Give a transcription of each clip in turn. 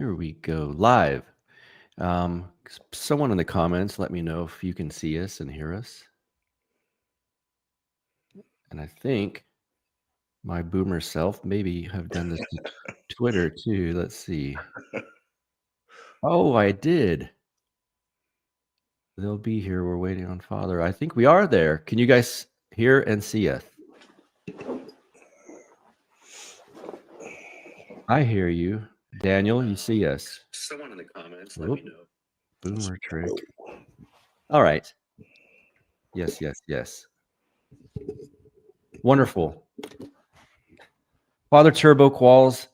Here we go. Live. Someone in the comments, let me know if you can see us and hear us. And I think my boomer self maybe have done this to Twitter too. Let's see. Oh, I did. They'll be here. We're waiting on Father. I think we are there. Can you guys hear and see us? I hear you. Daniel, you see us. Someone in the comments, let me know. Boomer trick. All right. Yes, yes, yes. Wonderful. Father Turbo Qualls,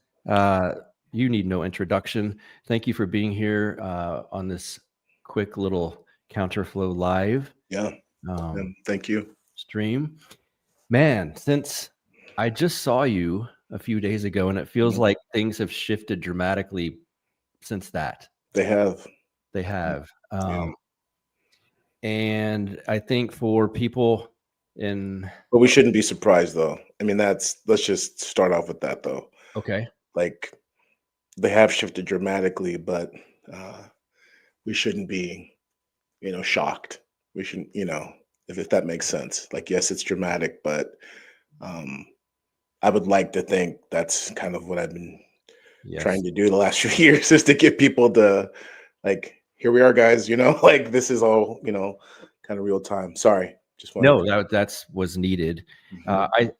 you need no introduction. Thank you for being here on this quick little Counterflow live. Yeah. Thank you. Stream. Man, since I just saw you a few days ago, and it feels like things have shifted dramatically since that. They have. They have. And I think for people But we shouldn't be surprised, though. I mean, let's just start off with that, though. Okay. Like, they have shifted dramatically, but we shouldn't be, shocked. We shouldn't, if that makes sense. Like, yes, it's dramatic, but I would like to think that's kind of what I've been trying to do the last few years, is to get people to, like, here we are, guys, like, this is all, kind of real time. Sorry. That was needed. I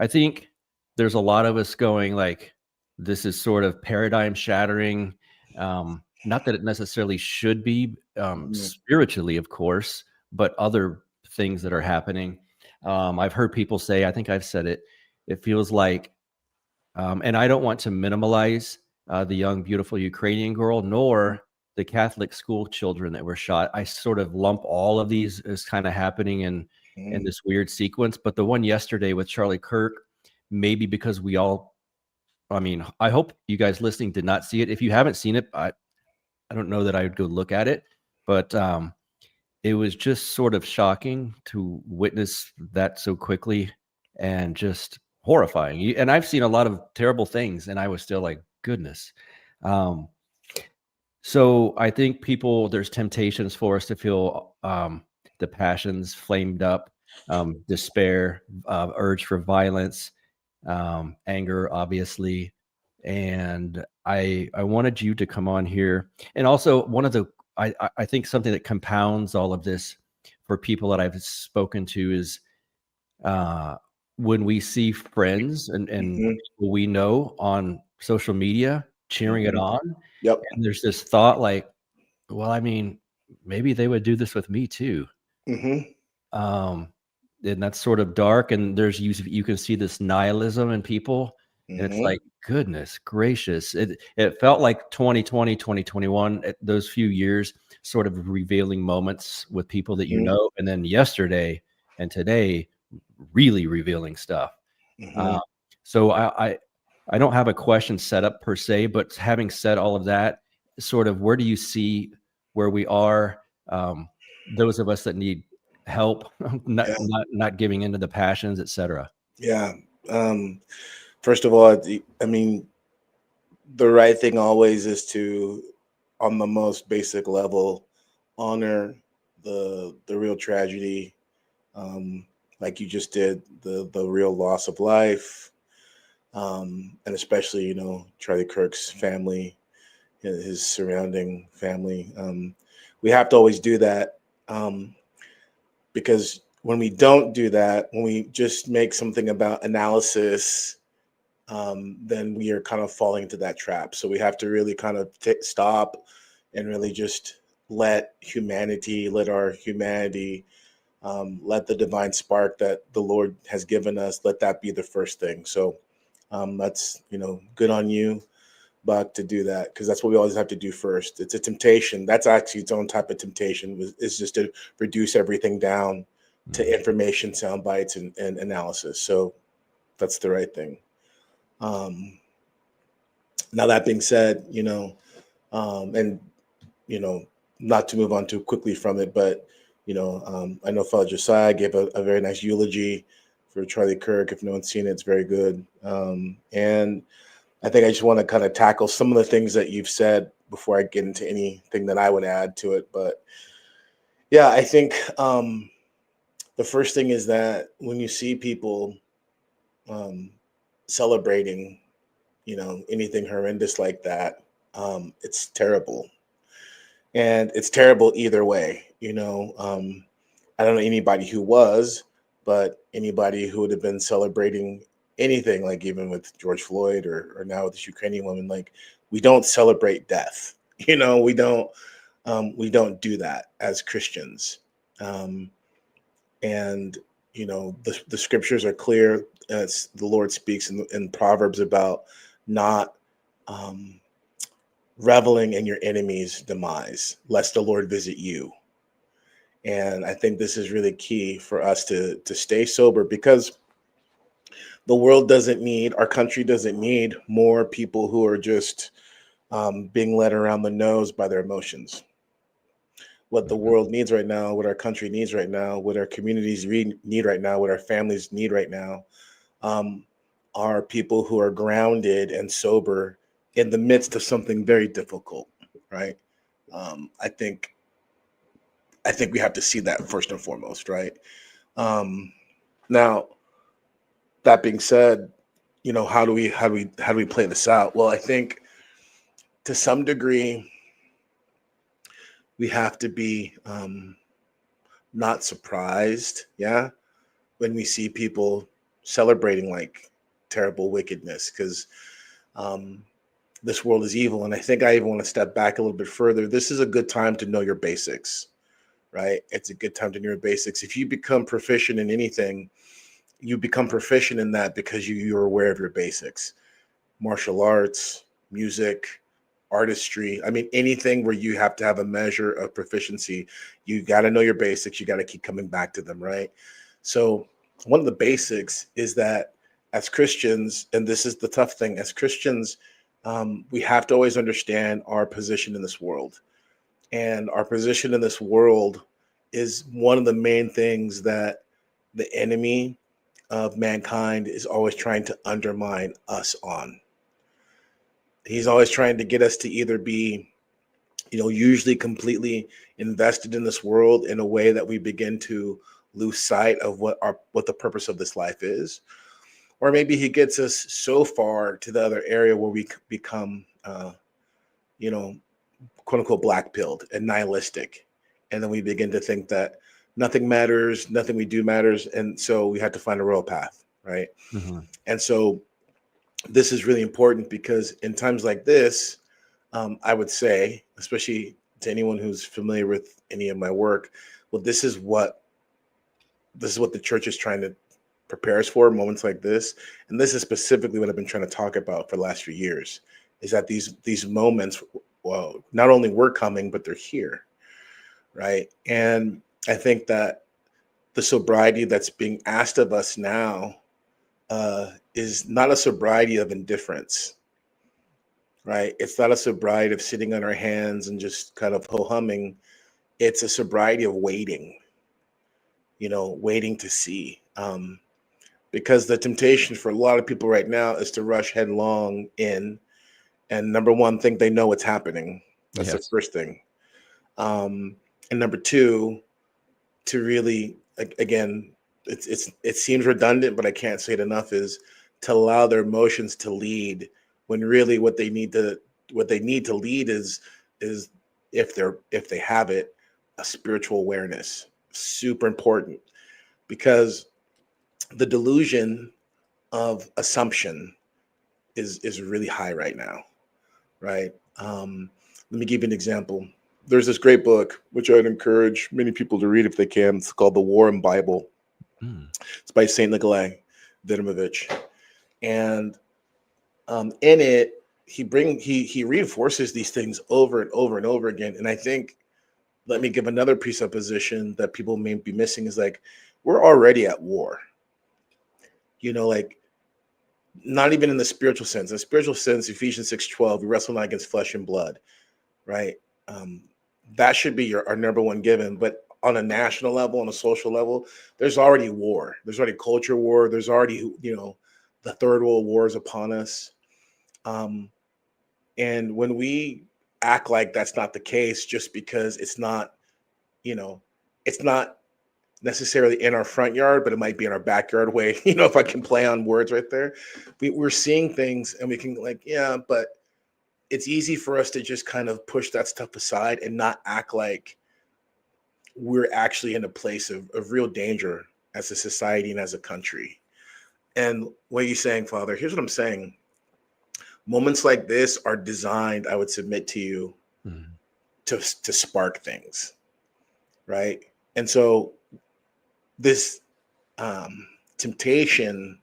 think there's a lot of us going like, this is sort of paradigm shattering. Not that it necessarily should be spiritually, of course, but other things that are happening. I've heard people say, I think I've said it, it feels like, and I don't want to minimize the young, beautiful Ukrainian girl, nor the Catholic school children that were shot. I sort of lump all of these as kind of happening in this weird sequence. But the one yesterday with Charlie Kirk, maybe because I hope you guys listening did not see it. If you haven't seen it, I don't know that I would go look at it, but it was just sort of shocking to witness that so quickly and just horrifying. And I've seen a lot of terrible things, and I was still like, goodness. So I think there's temptations for us to feel the passions flamed up, despair, urge for violence, anger, obviously. And I wanted you to come on here. And also I think something that compounds all of this for people that I've spoken to is when we see friends and people we know on social media cheering it on. Yep. And there's this thought like, well, I mean, maybe they would do this with me too. And that's sort of dark. And you can see this nihilism in people. And it's like, goodness gracious. It felt like 2020, 2021, those few years, sort of revealing moments with people that you know. And then yesterday and today, really revealing stuff. So I don't have a question set up per se, but having said all of that, sort of where do you see where we are? Those of us that need help, not giving into the passions, etc. Yeah. First of all, I mean, the right thing always is to, on the most basic level, honor the real tragedy, like you just did, the real loss of life, and especially, Charlie Kirk's family, his surrounding family. We have to always do that, because when we don't do that, when we just make something about analysis, then we are kind of falling into that trap. So we have to really kind of stop and really just let our humanity, let the divine spark that the Lord has given us, let that be the first thing. So that's, good on you, Buck, to do that, because that's what we always have to do first. It's a temptation. That's actually its own type of temptation, is just to reduce everything down to information, sound bites, and analysis. So that's the right thing. Now that being said, and not to move on too quickly from it, but I know Father Josiah gave a very nice eulogy for Charlie Kirk. If no one's seen it, it's very good. And I think I just want to kind of tackle some of the things that you've said before I get into anything that I would add to it. But yeah, I think the first thing is that when you see people um, celebrating, anything horrendous like that, it's terrible. And it's terrible either way. I don't know anybody who was, but anybody who would have been celebrating anything, like even with George Floyd or now with this Ukrainian woman, like we don't celebrate death. We don't do that as Christians. Um, and the scriptures are clear. As the Lord speaks in Proverbs about not reveling in your enemy's demise, lest the Lord visit you. And I think this is really key for us to stay sober, because the world doesn't need, our country doesn't need more people who are just being led around the nose by their emotions. What the world needs right now, what our country needs right now, what our communities need right now, what our families need right now, um, are people who are grounded and sober in the midst of something very difficult, right? I think we have to see that first and foremost, right? Now, that being said, how do we play this out? Well, I think to some degree we have to be not surprised, yeah, when we see people celebrating like terrible wickedness, because um, this world is evil. And I think I even want to step back a little bit further. This is a good time to know your basics, right? It's a good time to know your basics. If you become proficient in anything, you become proficient in that because you're aware of your basics. Martial arts, music, artistry. I mean, anything where you have to have a measure of proficiency, you got to know your basics. You got to keep coming back to them, right? So one of the basics is that as Christians, and this is the tough thing, as Christians, we have to always understand our position in this world. And our position in this world is one of the main things that the enemy of mankind is always trying to undermine us on. He's always trying to get us to either be, usually completely invested in this world in a way that we begin to lose sight of what the purpose of this life is. Or maybe he gets us so far to the other area where we become, you know, quote unquote, black pilled and nihilistic. And then we begin to think that nothing matters, nothing we do matters. And so we have to find a real path, right? Mm-hmm. And so this is really important because in times like this, I would say, especially to anyone who's familiar with any of my work, well, this is what the church is trying to prepare us for, moments like this. And this is specifically what I've been trying to talk about for the last few years, is that these moments, well, not only were coming, but they're here, right? And I think that the sobriety that's being asked of us now is not a sobriety of indifference, right? It's not a sobriety of sitting on our hands and just kind of ho-humming. It's a sobriety of waiting, waiting to see. Because the temptation for a lot of people right now is to rush headlong in and, number one, think they know what's happening. That's the Yes. first thing. And number two, to really, again, it seems redundant, but I can't say it enough, is to allow their emotions to lead, when really what they need to lead is if they have it, a spiritual awareness. Super important, because the delusion of assumption is really high right now, right? Let me give you an example. There's this great book which I'd encourage many people to read if they can. It's called The War and Bible. It's by Saint Nikolai Vidomovich, and in it he reinforces these things over and over and over again. And I think, let me give another presupposition that people may be missing, is like, we're already at war. Like, not even in the spiritual sense. In the spiritual sense, Ephesians 6:12, we wrestle not against flesh and blood, right? That should be our number one given. But on a national level, on a social level, there's already war. There's already culture war. There's already, the third world war is upon us. And when we act like that's not the case, just because it's not, it's not necessarily in our front yard, but it might be in our backyard way, if I can play on words right there, we're seeing things and we can yeah, but it's easy for us to just kind of push that stuff aside and not act like we're actually in a place of real danger as a society and as a country. And what are you saying, Father? Here's what I'm saying. Moments like this are designed, I would submit to you, to spark things, right? And so this temptation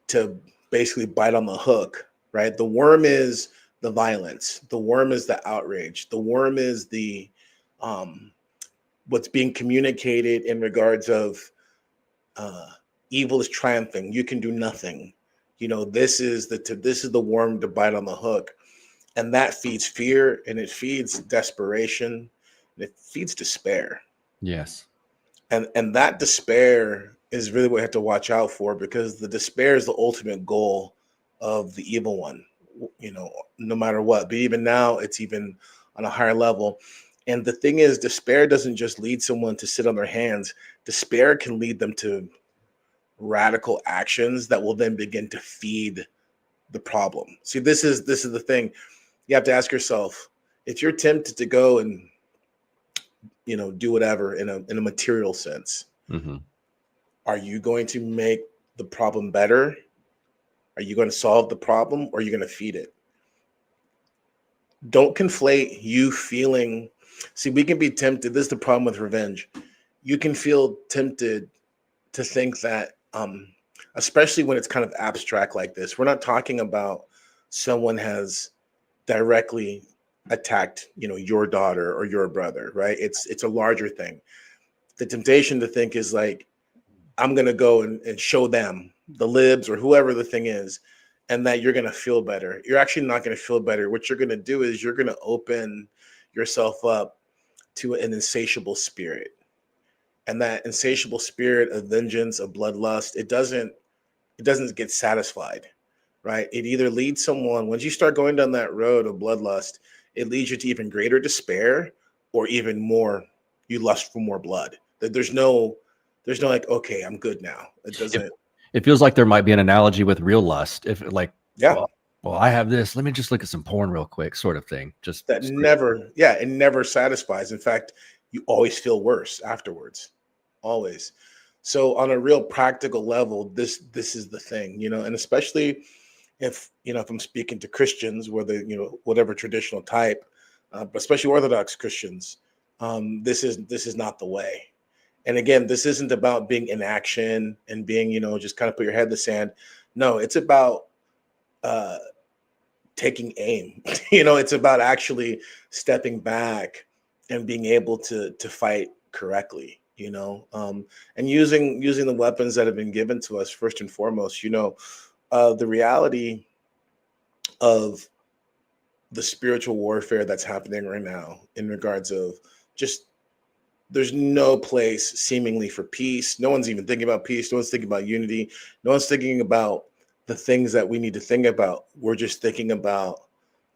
to basically bite on the hook, right? The worm is the violence. The worm is the outrage. The worm is the what's being communicated in regards of evil is triumphing. You can do nothing. This is the worm to bite on the hook, and that feeds fear, and it feeds desperation, and it feeds despair. Yes. And that despair is really what we have to watch out for, because the despair is the ultimate goal of the evil one, no matter what. But even now, it's even on a higher level. And the thing is, despair doesn't just lead someone to sit on their hands. Despair can lead them to radical actions that will then begin to feed the problem. See, this is the thing. You have to ask yourself, if you're tempted to go and do whatever in a material sense, are you going to make the problem better? Are you going to solve the problem, or are you going to feed it? Don't conflate you feeling. See, we can be tempted. This is the problem with revenge. You can feel tempted to think that, especially when it's kind of abstract like this. We're not talking about someone has directly attacked, your daughter or your brother, right? It's a larger thing. The temptation to think is like, I'm going to go and show them, the libs or whoever the thing is, and that you're going to feel better. You're actually not going to feel better. What you're going to do is you're going to open yourself up to an insatiable spirit. And that insatiable spirit of vengeance, of bloodlust, it doesn't get satisfied, right? It either leads someone, once you start going down that road of bloodlust, it leads you to even greater despair, or even more, you lust for more blood. There's no like, okay, I'm good now. It doesn't. It feels like there might be an analogy with real lust. If like, yeah, well, I have this, let me just look at some porn real quick, sort of thing. Just that it never satisfies. In fact, you always feel worse afterwards. Always. So on a real practical level, this is the thing, and especially if I'm speaking to Christians, whether whatever traditional type, but especially Orthodox Christians, this is not the way. And again, this isn't about being in action and being just kind of put your head in the sand. No, it's about taking aim. It's about actually stepping back and being able to fight correctly. And using the weapons that have been given to us first and foremost. The reality of the spiritual warfare that's happening right now in regards of just, there's no place seemingly for peace. No one's even thinking about peace. No one's thinking about unity. No one's thinking about the things that we need to think about. We're just thinking about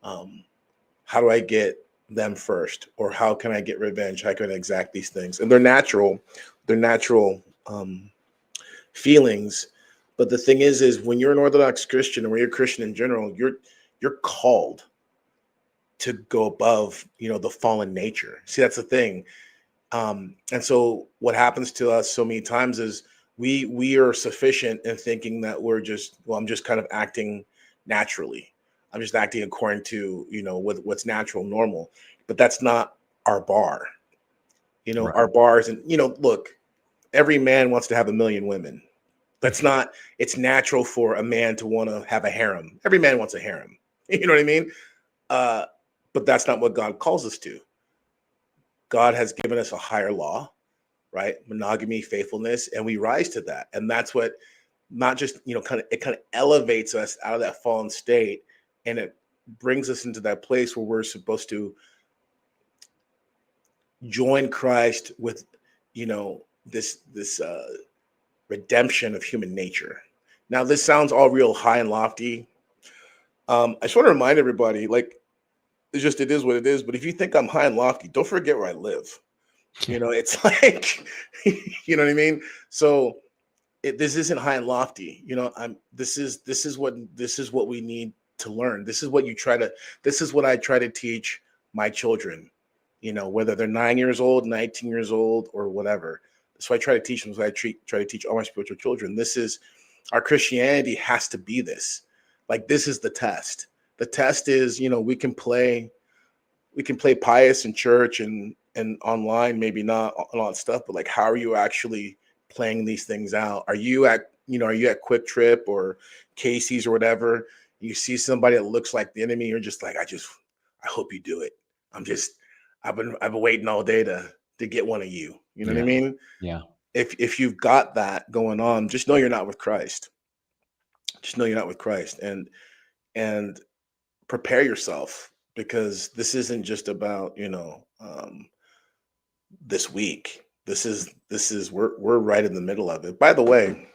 how do I get them first, or how can I get revenge? How can I exact these things? And they're natural feelings. But the thing is when you're an Orthodox Christian, or when you're a Christian in general, you're called to go above, the fallen nature. See, that's the thing. And so what happens to us so many times is we are sufficient in thinking that we're just, I'm just kind of acting naturally. I'm just acting according to, with what's natural, normal. But that's not our bar. Right. Our bars, and look, every man wants to have 1 million women. That's not, it's natural for a man to want to have a harem. Every man wants a harem. You know what I mean? But that's not what God calls us to. God has given us a higher law, right? Monogamy, faithfulness, and we rise to that. And that's what, not just, it kind of elevates us out of that fallen state, and it brings us into that place where we're supposed to join Christ with, this redemption of human nature. Now, this sounds all real high and lofty, I just want to remind everybody, like, it is what it is. But if you think I'm high and lofty, don't forget where I live. You know, it's like, you know what I mean? So this isn't high and lofty. You know, this is what we need to learn. This is what I try to teach my children, you know, whether they're 9 years old, 19 years old, or whatever. So I try to teach them. So try to teach all my spiritual children. This is our Christianity has to be this. Like, this is the test. The test is, you know, we can play pious in church and online, maybe not a lot of stuff, but like, how are you actually playing these things out? Are you at Quick Trip or Casey's or whatever? You see somebody that looks like the enemy, you're just like, I hope you do it. I've been waiting all day to get one of you. You know what I mean? Yeah. If you've got that going on, just know you're not with Christ. Just know you're not with Christ, and prepare yourself, because this isn't just about, you know, this week. This is we're right in the middle of it. By the way,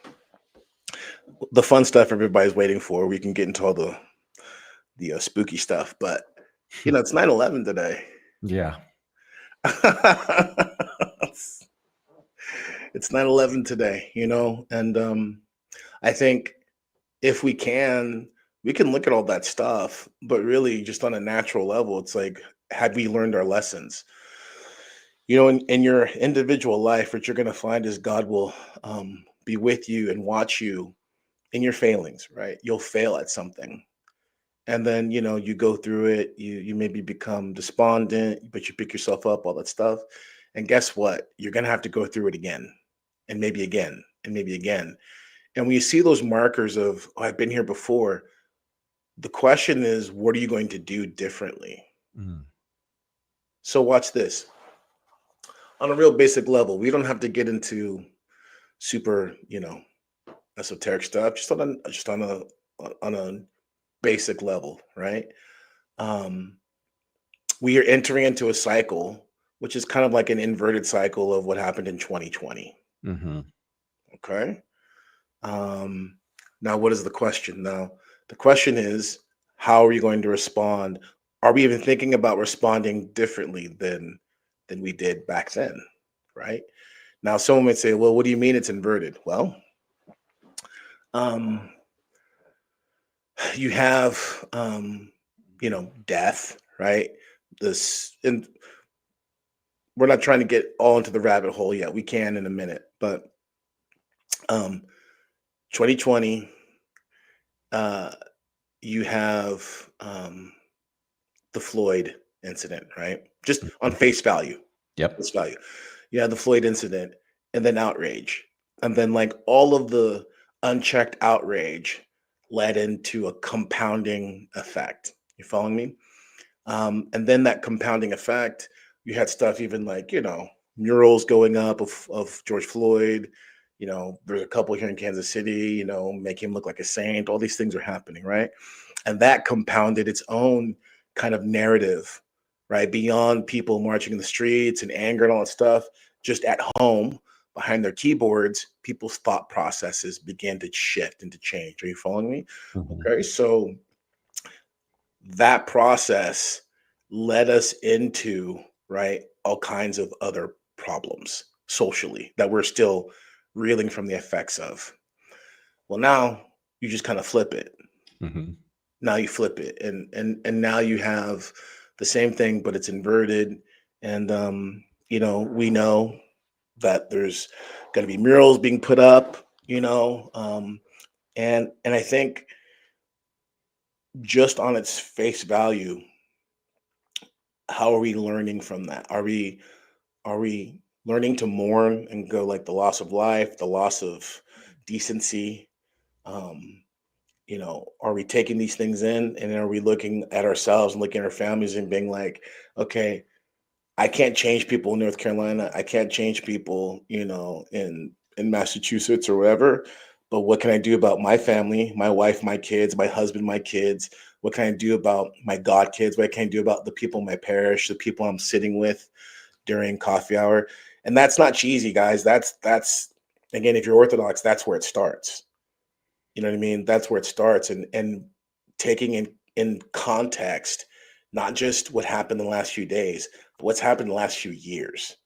the fun stuff everybody's waiting for. We can get into all the spooky stuff, but you know, it's 9/11 today. Yeah. It's 9/11 today, you know, and I think if we can look at all that stuff, but really just on a natural level, it's like, had we learned our lessons? You know, in your individual life, what you're going to find is God will be with you and watch you in your failings, right? You'll fail at something. And then, you know, you go through it, you maybe become despondent, but you pick yourself up, all that stuff. And guess what? You're going to have to go through it again, and maybe again, and maybe again. And when you see those markers of, oh, I've been here before, the question is, what are you going to do differently? Mm. So watch this. On a real basic level, we don't have to get into super, you know, esoteric stuff, just on a basic level, right? Um, we are entering into a cycle, which is kind of like an inverted cycle of what happened in 2020. Mm-hmm. Okay. Um, Now, what is the question? Now, the question is, how are you going to respond? Are we even thinking about responding differently than we did back then? Right. Now, someone might say, well, what do you mean it's inverted? Well, um, you have, you know, death, right? This, and we're not trying to get all into the rabbit hole yet. We can in a minute, but um, 2020, uh, you have the Floyd incident, right? Just on face value, Yep. face value. You have the Floyd incident, and then outrage, and then like all of the unchecked outrage led into a compounding effect. You following me? And then that compounding effect, you had stuff even like, you know, murals going up of George Floyd. You know, there's a couple here in Kansas City, you know, make him look like a saint. All these things are happening, right? And that compounded its own kind of narrative, right? Beyond people marching in the streets and anger and all that stuff, just at home behind their keyboards, people's thought processes began to shift and to change. Are you following me? Mm-hmm. Okay, so that process led us into, right, all kinds of other problems socially that we're still reeling from the effects of. Well, now you just kind of flip it. Mm-hmm. Now you flip it, and now you have the same thing, but it's inverted. And you know, we know that there's going to be murals being put up, you know, and I think just on its face value, how are we learning from that? Are we learning to mourn and go like the loss of life, the loss of decency? Um, you know, are we taking these things in, and are we looking at ourselves and looking at our families and being like, okay, I can't change people in North Carolina. I can't change people, you know, in Massachusetts or wherever. But what can I do about my family, my wife, my kids, my husband, my kids? What can I do about my God kids? What can I do about the people in my parish, the people I'm sitting with during coffee hour? And that's not cheesy, guys. That's again, if you're Orthodox, that's where it starts. You know what I mean? That's where it starts, and taking in context, not just what happened in the last few days, but what's happened in the last few years,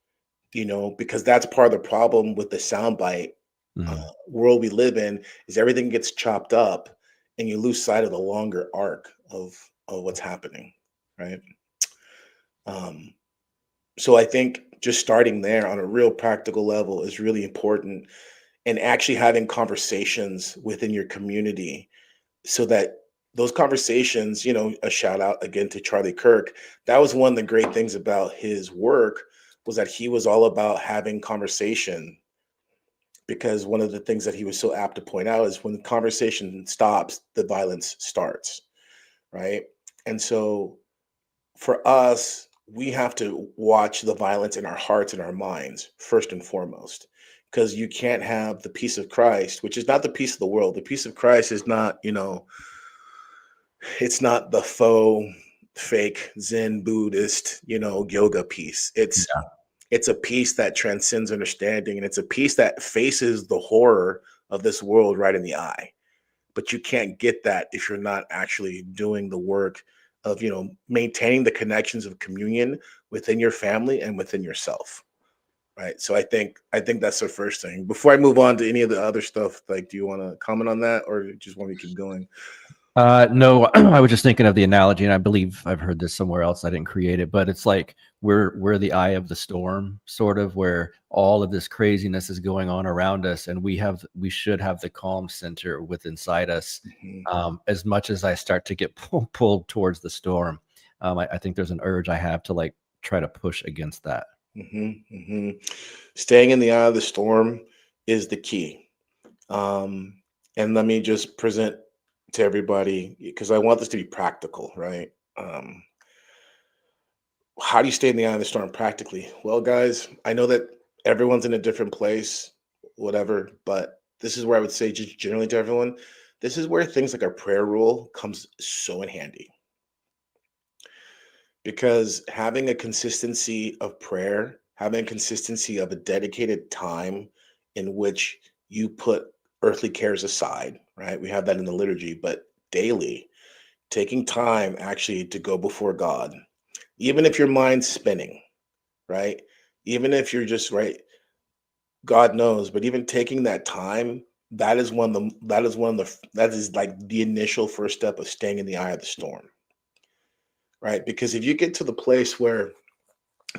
because that's part of the problem with the soundbite world we live in, is everything gets chopped up and you lose sight of the longer arc of what's happening, right? So I think just starting there on a real practical level is really important, and actually having conversations within your community so that those conversations, a shout out again to Charlie Kirk. That was one of the great things about his work, was that he was all about having conversation, because one of the things that he was so apt to point out is when the conversation stops, the violence starts, right? And so for us, we have to watch the violence in our hearts and our minds first and foremost, because you can't have the peace of Christ, which is not the peace of the world. The peace of Christ is not, it's not the faux, fake Zen Buddhist, yoga peace. It's a peace that transcends understanding, and it's a peace that faces the horror of this world right in the eye. But you can't get that if you're not actually doing the work of, maintaining the connections of communion within your family and within yourself. Right. So I think that's the first thing. Before I move on to any of the other stuff, like, do you want to comment on that, or just want me to keep going? No, I was just thinking of the analogy, and I believe I've heard this somewhere else. I didn't create it, but it's like we're the eye of the storm, sort of, where all of this craziness is going on around us, and we should have the calm center within inside us. As much as I start to get pulled towards the storm, I think there's an urge I have to like try to push against that. Staying in the eye of the storm is the key. And let me just present to everybody, because I want this to be practical, right? How do you stay in the eye of the storm practically? Well, guys, I know that everyone's in a different place, whatever, but this is where I would say, just generally to everyone, this is where things like our prayer rule comes so in handy. Because having a consistency of prayer, having a consistency of a dedicated time in which you put earthly cares aside, right? We have that in the liturgy, but daily, taking time actually to go before God, even if your mind's spinning, right? Even if you're just right, God knows, but even taking that time, that is like the initial first step of staying in the eye of the storm, right? Because if you get to the place where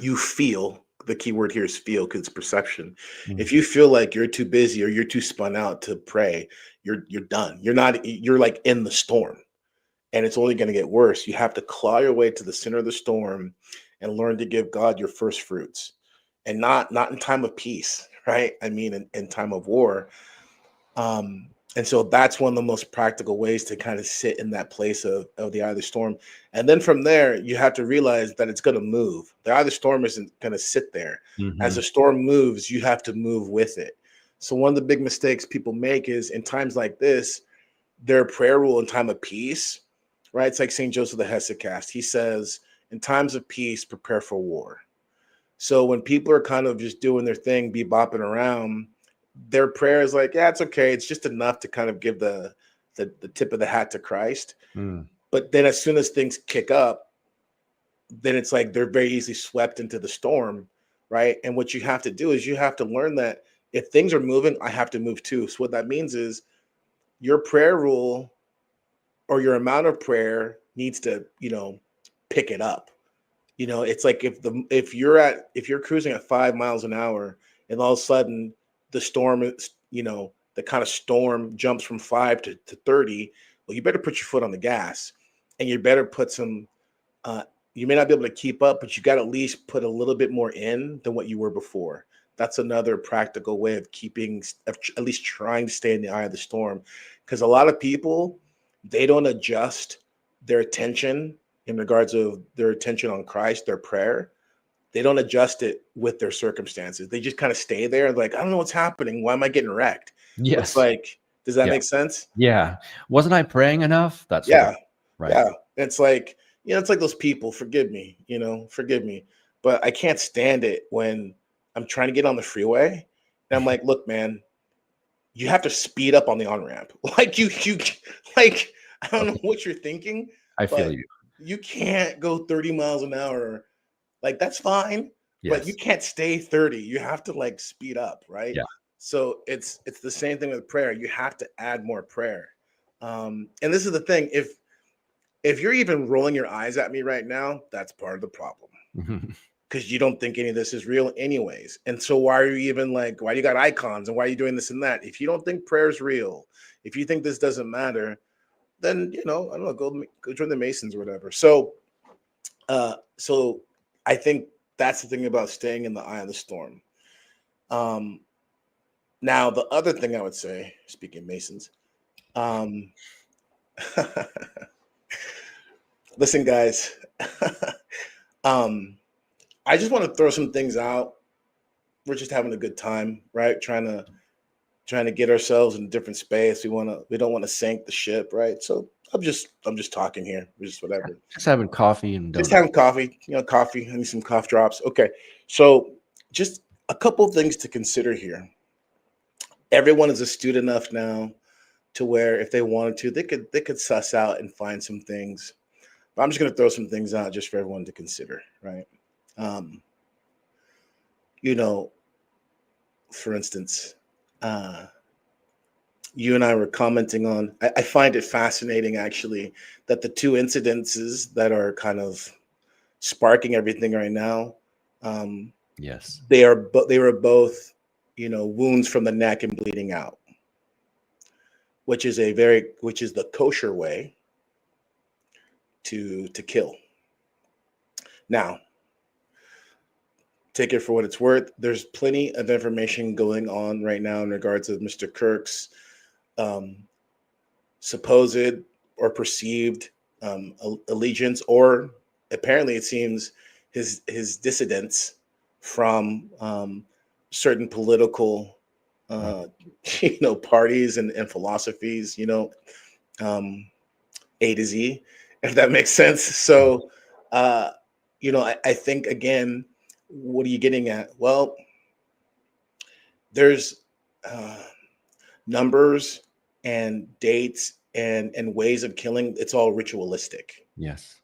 you feel, the key word here is feel, because it's perception. If you feel like you're too busy or you're too spun out to pray, you're done. You're like in the storm, and it's only going to get worse. You have to claw your way to the center of the storm and learn to give God your first fruits, and not in time of peace, right? I mean, in time of war. And so that's one of the most practical ways to kind of sit in that place of the eye of the storm. And then from there, you have to realize that it's going to move. The eye of the storm isn't going to sit there. As the storm moves, you have to move with it. So one of the big mistakes people make is, in times like this, their prayer rule in time of peace, right? It's like St. Joseph the Hesychast. He says, in times of peace, prepare for war. So when people are kind of just doing their thing, bebopping around, their prayer is like, yeah, it's okay. It's just enough to kind of give the tip of the hat to Christ. But then as soon as things kick up, then it's like they're very easily swept into the storm, right? And what you have to do is you have to learn that if things are moving, I have to move too. So what that means is your prayer rule or your amount of prayer needs to, pick it up. It's like if you're cruising at 5 miles an hour, and all of a sudden the storm is, the kind of storm jumps from 5 to 30, well, you better put your foot on the gas, and you better put some, you may not be able to keep up, but you got to at least put a little bit more in than what you were before. That's another practical way of at least trying to stay in the eye of the storm. Because a lot of people, they don't adjust their attention in regards of their attention on Christ, their prayer. They don't adjust it with their circumstances. They just kind of stay there like, I don't know what's happening. Why am I getting wrecked? Yes. It's like, does that make sense? Yeah. Wasn't I praying enough? That's yeah. Right. Yeah. It's like, it's like those people, forgive me. But I can't stand it when I'm trying to get on the freeway and I'm like, look, man, you have to speed up on the on-ramp. Like like, I don't know what you're thinking, I feel but you. you can't go 30 miles an hour. Like, that's fine, but you Yes. can't stay 30. You have to like speed up, right? Yeah. So it's the same thing with prayer. You have to add more prayer. And this is the thing. If you're even rolling your eyes at me right now, that's part of the problem. Because you don't think any of this is real anyways. And so why are you even like, why do you got icons and why are you doing this and that? If you don't think prayer is real, if you think this doesn't matter, then, I don't know, go join the Masons or whatever. So I think that's the thing about staying in the eye of the storm. Now the other thing I would say, speaking of Masons, um, listen, guys, I just want to throw some things out. We're just having a good time, right? Trying to get ourselves in a different space. We don't want to sink the ship, right? So I'm just talking here. We're just whatever. Just having coffee and Just donuts. having coffee, coffee. I need some cough drops. Okay. So just a couple of things to consider here. Everyone is astute enough now to where if they wanted to, they could suss out and find some things. But I'm just going to throw some things out just for everyone to consider, right? Um, you know, for instance, you and I were commenting on. I find it fascinating actually that the two incidences that are kind of sparking everything right now, Yes. they were both, wounds from the neck and bleeding out, which is the kosher way to kill. Now, take it for what it's worth. There's plenty of information going on right now in regards to Mr. Kirk's um, supposed or perceived allegiance, or apparently it seems his dissidence from certain political parties and philosophies, um, A to Z, if that makes sense. So I think, again, what are you getting at? Well, there's numbers and dates and ways of killing. It's all ritualistic. Yes.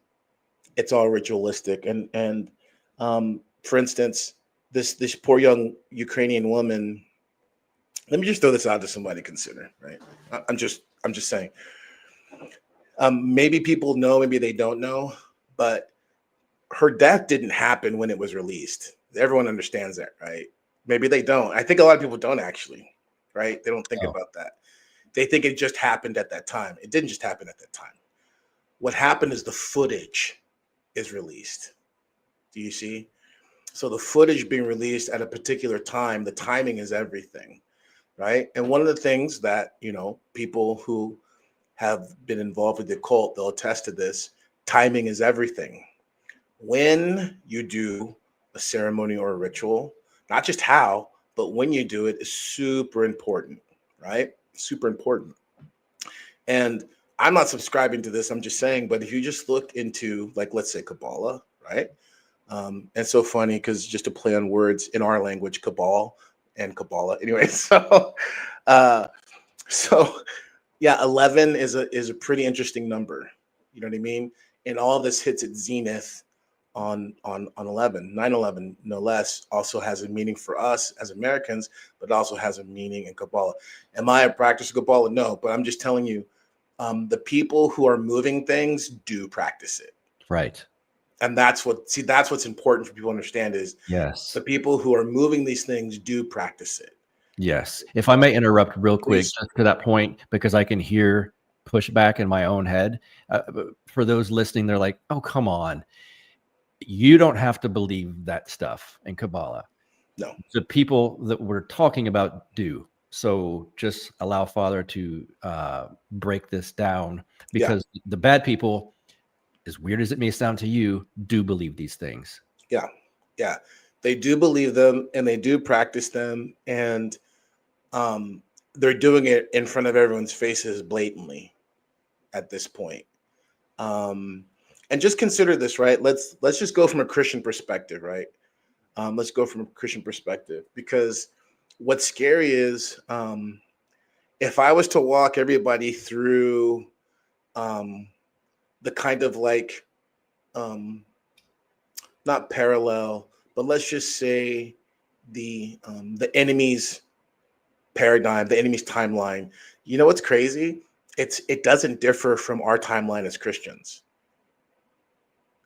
It's all ritualistic. And for instance, this poor young Ukrainian woman. Let me just throw this out to somebody to consider. Right? I'm just saying. Maybe people know, maybe they don't know, but her death didn't happen when it was released. Everyone understands that, right? Maybe they don't. I think a lot of people don't actually, right? They don't think Oh. about that. They think it just happened at that time. It didn't just happen at that time. What happened is the footage is released. Do you see? So the footage being released at a particular time, the timing is everything, right? And one of the things that, people who have been involved with the occult, they'll attest to this, timing is everything. When you do a ceremony or a ritual, not just how, but when you do it is super important, right? Super important. And I'm not subscribing to this. I'm just saying, but if you just look into, like, let's say Kabbalah, right? And so funny because just to play on words in our language, cabal and Kabbalah. Anyway, uh, so yeah, 11 is a pretty interesting number. You know what I mean? And all of this hits its zenith on 11. 9/11, no less, also has a meaning for us as Americans, but also has a meaning in Kabbalah. Am I a practice of Kabbalah? No, but I'm just telling you, the people who are moving things do practice it. Right. And that's what's important for people to understand is Yes. the people who are moving these things do practice it. Yes. If I may interrupt real quick, Please. just to that point, because I can hear pushback in my own head. For those listening, they're like, oh, come on. You don't have to believe that stuff in Kabbalah. No. The people that we're talking about do. So just allow Father to break this down, because the bad people, as weird as it may sound to you, do believe these things. Yeah. Yeah. They do believe them and they do practice them. And they're doing it in front of everyone's faces blatantly at this point. And just consider this, right? Let's just go from a Christian perspective, right? Let's go from a Christian perspective, because what's scary is if I was to walk everybody through the kind of like not parallel, but let's just say the enemy's paradigm, the enemy's timeline. You know what's crazy? It doesn't differ from our timeline as Christians.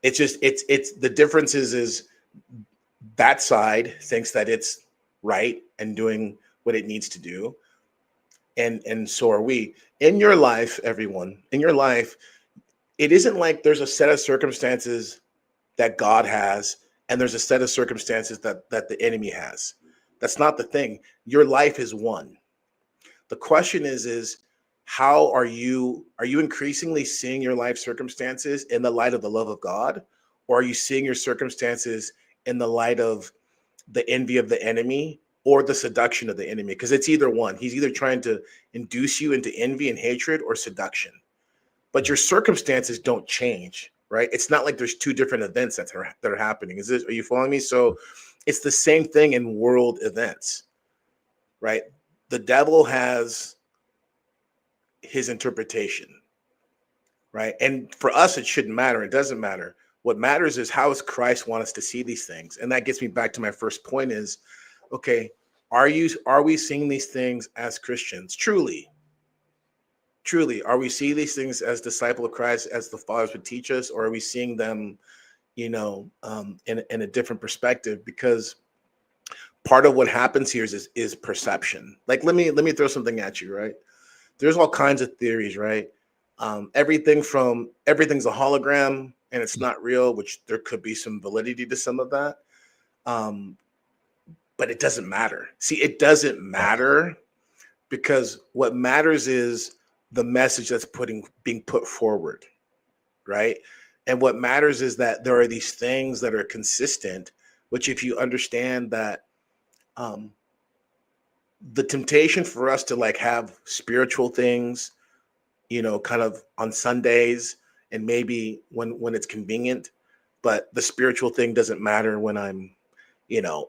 It's just it's the difference is that side thinks that it's right and doing what it needs to do, and so are we. In your life, everyone, in your life, it isn't like there's a set of circumstances that God has and there's a set of circumstances that the enemy has. That's not the thing. Your life is one. The question is how are you increasingly seeing your life circumstances in the light of the love of God, or are you seeing your circumstances in the light of the envy of the enemy or the seduction of the enemy? Because it's either one. He's either trying to induce you into envy and hatred or seduction. But your circumstances don't change, right? It's not like there's two different events that are happening. Are you following me? So it's the same thing in world events, right? The devil has his interpretation, right? And for us, it shouldn't matter. It doesn't matter. What matters is how does Christ want us to see these things? And that gets me back to my first point is, okay, are we seeing these things as Christians? Truly, are we seeing these things as disciple of Christ, as the fathers would teach us, or are we seeing them, in a different perspective? Because part of what happens here is perception. Like, let me throw something at you, right? There's all kinds of theories, right? Everything's a hologram and it's not real, which there could be some validity to some of that. But it doesn't matter. See, it doesn't matter, because what matters is the message that's being put forward, right? And what matters is that there are these things that are consistent, which if you understand that the temptation for us to like have spiritual things, kind of on Sundays and maybe when it's convenient, but the spiritual thing doesn't matter when I'm,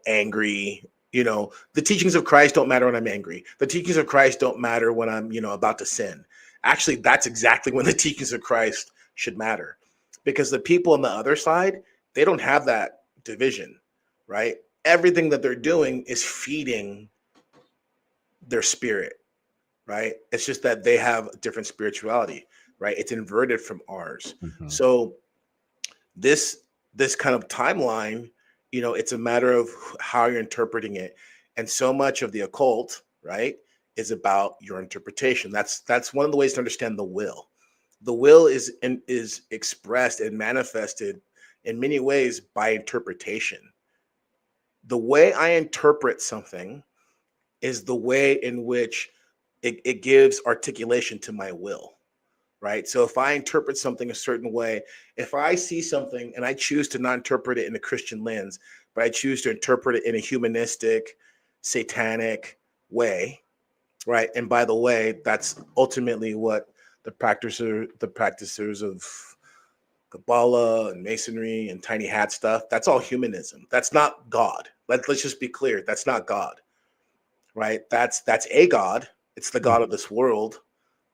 angry. The teachings of Christ don't matter when I'm angry. The teachings of Christ don't matter when I'm, about to sin. Actually, that's exactly when the teachings of Christ should matter, because the people on the other side, they don't have that division, right? Everything that they're doing is feeding their spirit, right? It's just that they have a different spirituality, right? It's inverted from ours. Mm-hmm. So this kind of timeline, it's a matter of how you're interpreting it. And so much of the occult, right, is about your interpretation. That's one of the ways to understand the will. The will is expressed and manifested in many ways by interpretation. The way I interpret something is the way in which it gives articulation to my will, right? So if I interpret something a certain way, if I see something and I choose to not interpret it in a Christian lens, but I choose to interpret it in a humanistic, satanic way, right? And by the way, that's ultimately what the practitioners of Kabbalah and Masonry and tiny hat stuff, that's all humanism. That's not God. Let's just be clear. That's not God, right? That's a God. It's the God of this world,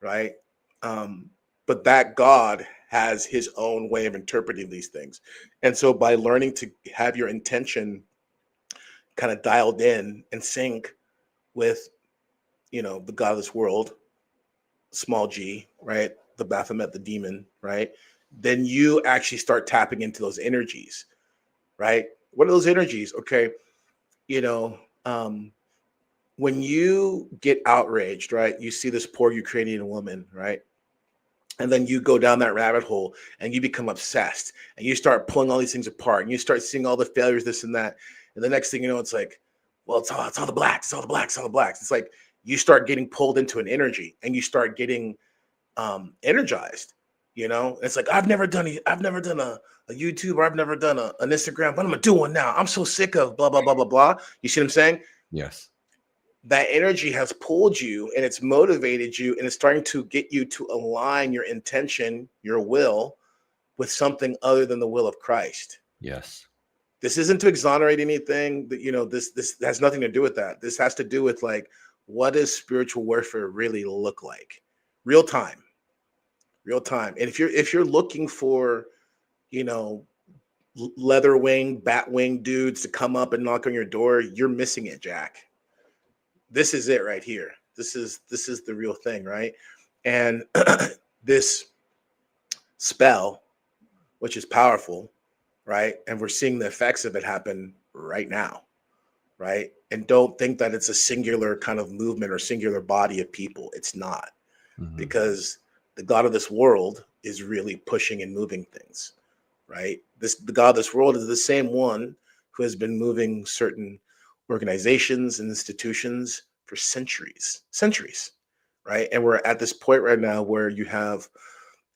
right? But that God has his own way of interpreting these things. And so by learning to have your intention kind of dialed in and sync with, the God of this world, small g, right? The Baphomet, the demon, right? Then you actually start tapping into those energies, right? What are those energies? Okay. When you get outraged, right? You see this poor Ukrainian woman, right? And then you go down that rabbit hole and you become obsessed and you start pulling all these things apart and you start seeing all the failures, this and that. And the next thing you know, it's like, well, it's all the blacks, it's all the blacks, it's all the blacks. It's like you start getting pulled into an energy and you start getting energized. It's like, I've never done a YouTube, or I've never done an Instagram, but I'm gonna do one now. I'm so sick of blah, blah, blah, blah, blah. You see what I'm saying? Yes. That energy has pulled you and it's motivated you and it's starting to get you to align your intention, your will, with something other than the will of Christ. Yes. This isn't to exonerate anything. This has nothing to do with that. This has to do with like, what does spiritual warfare really look like? Real time, real time. And if you're looking for, you know, leather wing, bat wing dudes to come up and knock on your door, you're missing it, Jack. This is it right here. This is the real thing, right? And this spell, which is powerful, right? And we're seeing the effects of it happen right now, right? And don't think that it's a singular kind of movement or singular body of people. It's not, because the God of this world is really pushing and moving things, right? The God of this world is the same one who has been moving certain organizations and institutions for centuries, right? And we're at this point right now where you have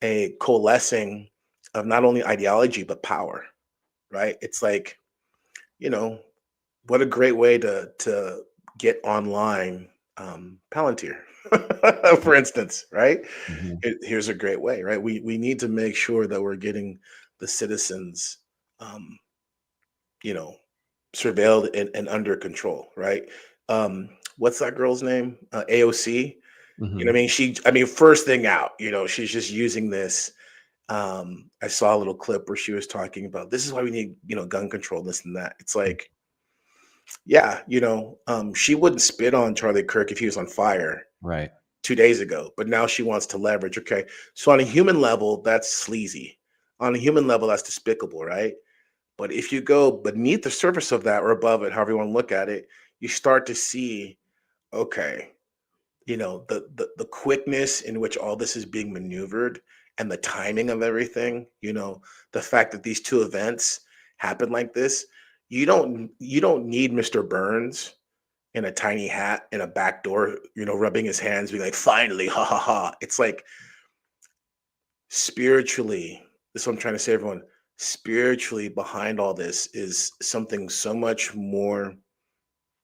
a coalescing of not only ideology but power, right? It's like, you know, what a great way to get online, Palantir, for instance, right? Here's a great way, right? We need to make sure that we're getting the citizens, you know, surveilled and under control, right? What's that girl's name? AOC. You know what I mean? First thing out, you know, she's just using this. I saw a little clip where she was talking about, this is why we need, you know, gun control, this and that. It's like, yeah, you know, she wouldn't spit on Charlie Kirk if he was on fire, Right. 2 days ago, but now she wants to leverage. Okay. So on a human level, that's sleazy. On a human level, that's despicable, right? But if you go beneath the surface of that, or above it, however you want to look at it, you start to see, okay, you know, the quickness in which all this is being maneuvered and the timing of everything, you know, the fact that these two events happen like this. You don't need Mr. Burns in a tiny hat in a back door, you know, rubbing his hands, being like, finally, ha ha ha. It's like, spiritually, this is what I'm trying to say, everyone. Spiritually behind all this is something so much more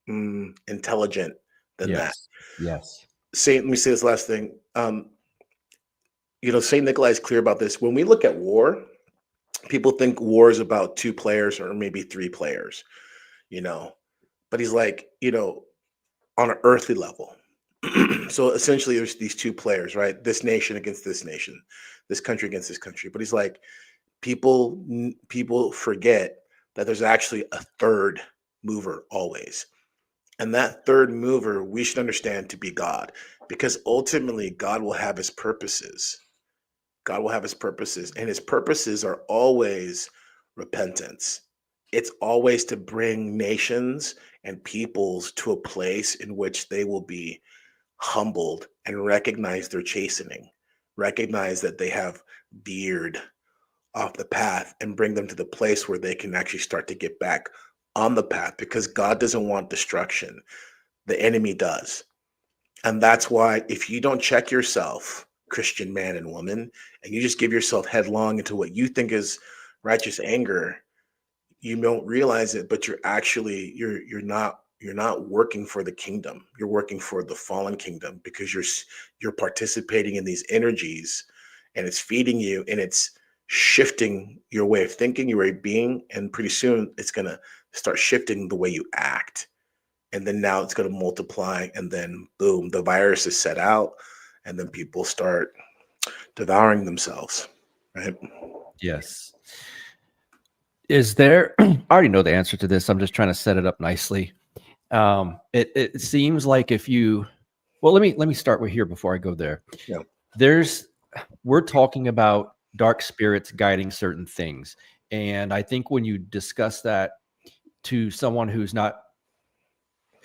intelligent than that. Yes. Let me say this last thing. You know, Saint Nikolai is clear about this. When we look at war, people think war is about 2 players or maybe 3 players, you know, but he's like, you know, on an earthly level. So essentially there's these 2 players, right? This nation against this nation, this country against this country. But he's like, people forget that there's actually a third mover always. And that third mover, we should understand to be God, because ultimately God will have his purposes. God will have his purposes, and his purposes are always repentance. It's always to bring nations and peoples to a place in which they will be humbled and recognize their chastening, recognize that they have veered off the path, and bring them to the place where they can actually start to get back on the path, because God doesn't want destruction. The enemy does. And that's why if you don't check yourself, Christian man and woman, and you just give yourself headlong into what you think is righteous anger, you don't realize it, but you're actually you're not working for the kingdom. You're working for the fallen kingdom, because you're participating in these energies, and it's feeding you, and it's shifting your way of thinking, your way of being, and pretty soon it's going to start shifting the way you act. And then now it's going to multiply, and then boom, the virus is set out, and then people start devouring themselves, right? Yes. Is there, I already know the answer to this. I'm just trying to set it up nicely. It seems like well, let me start with here before I go there. Yeah. We're talking about dark spirits guiding certain things. And I think when you discuss that to someone who's not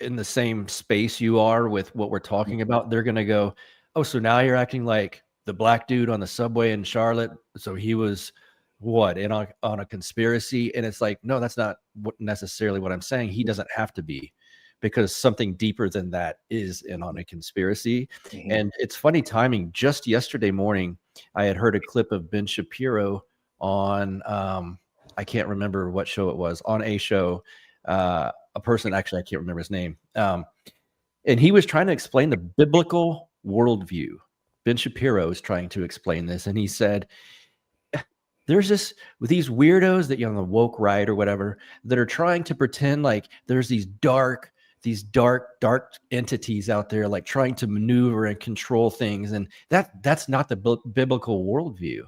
in the same space you are with what we're talking about, they're going to go, oh, so now you're acting like the black dude on the subway in Charlotte. So he was on a conspiracy. And it's like, no, that's not necessarily what I'm saying. He doesn't have to be, because something deeper than that is in on a conspiracy. And it's funny timing. Just yesterday morning, I had heard a clip of Ben Shapiro on, I can't remember what show it was, on a show, a person, actually, I can't remember his name. And he was trying to explain the biblical worldview. Ben Shapiro is trying to explain this. And he said, there's these weirdos that, you know, the woke right or whatever, that are trying to pretend like there's these dark these dark entities out there, like trying to maneuver and control things. And that's not the biblical worldview.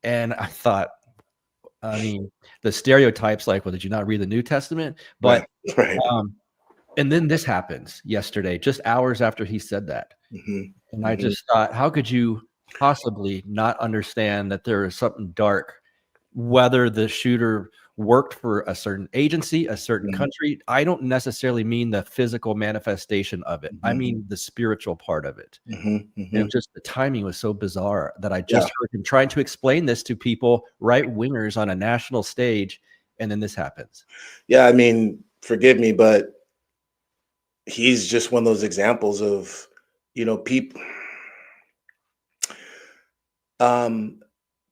And I thought, I mean, the stereotypes, like, well, did you not read the New Testament? But, Right. and then this happens yesterday, just hours after he said that. And I just thought, how could you possibly not understand that there is something dark, whether the shooter worked for a certain agency, a certain country? I don't necessarily mean the physical manifestation of it. I mean the spiritual part of it. And just the timing was so bizarre that I just heard him trying to explain this to people, right wingers on a national stage, and then this happens. Yeah, I mean, forgive me, but he's just one of those examples of, people,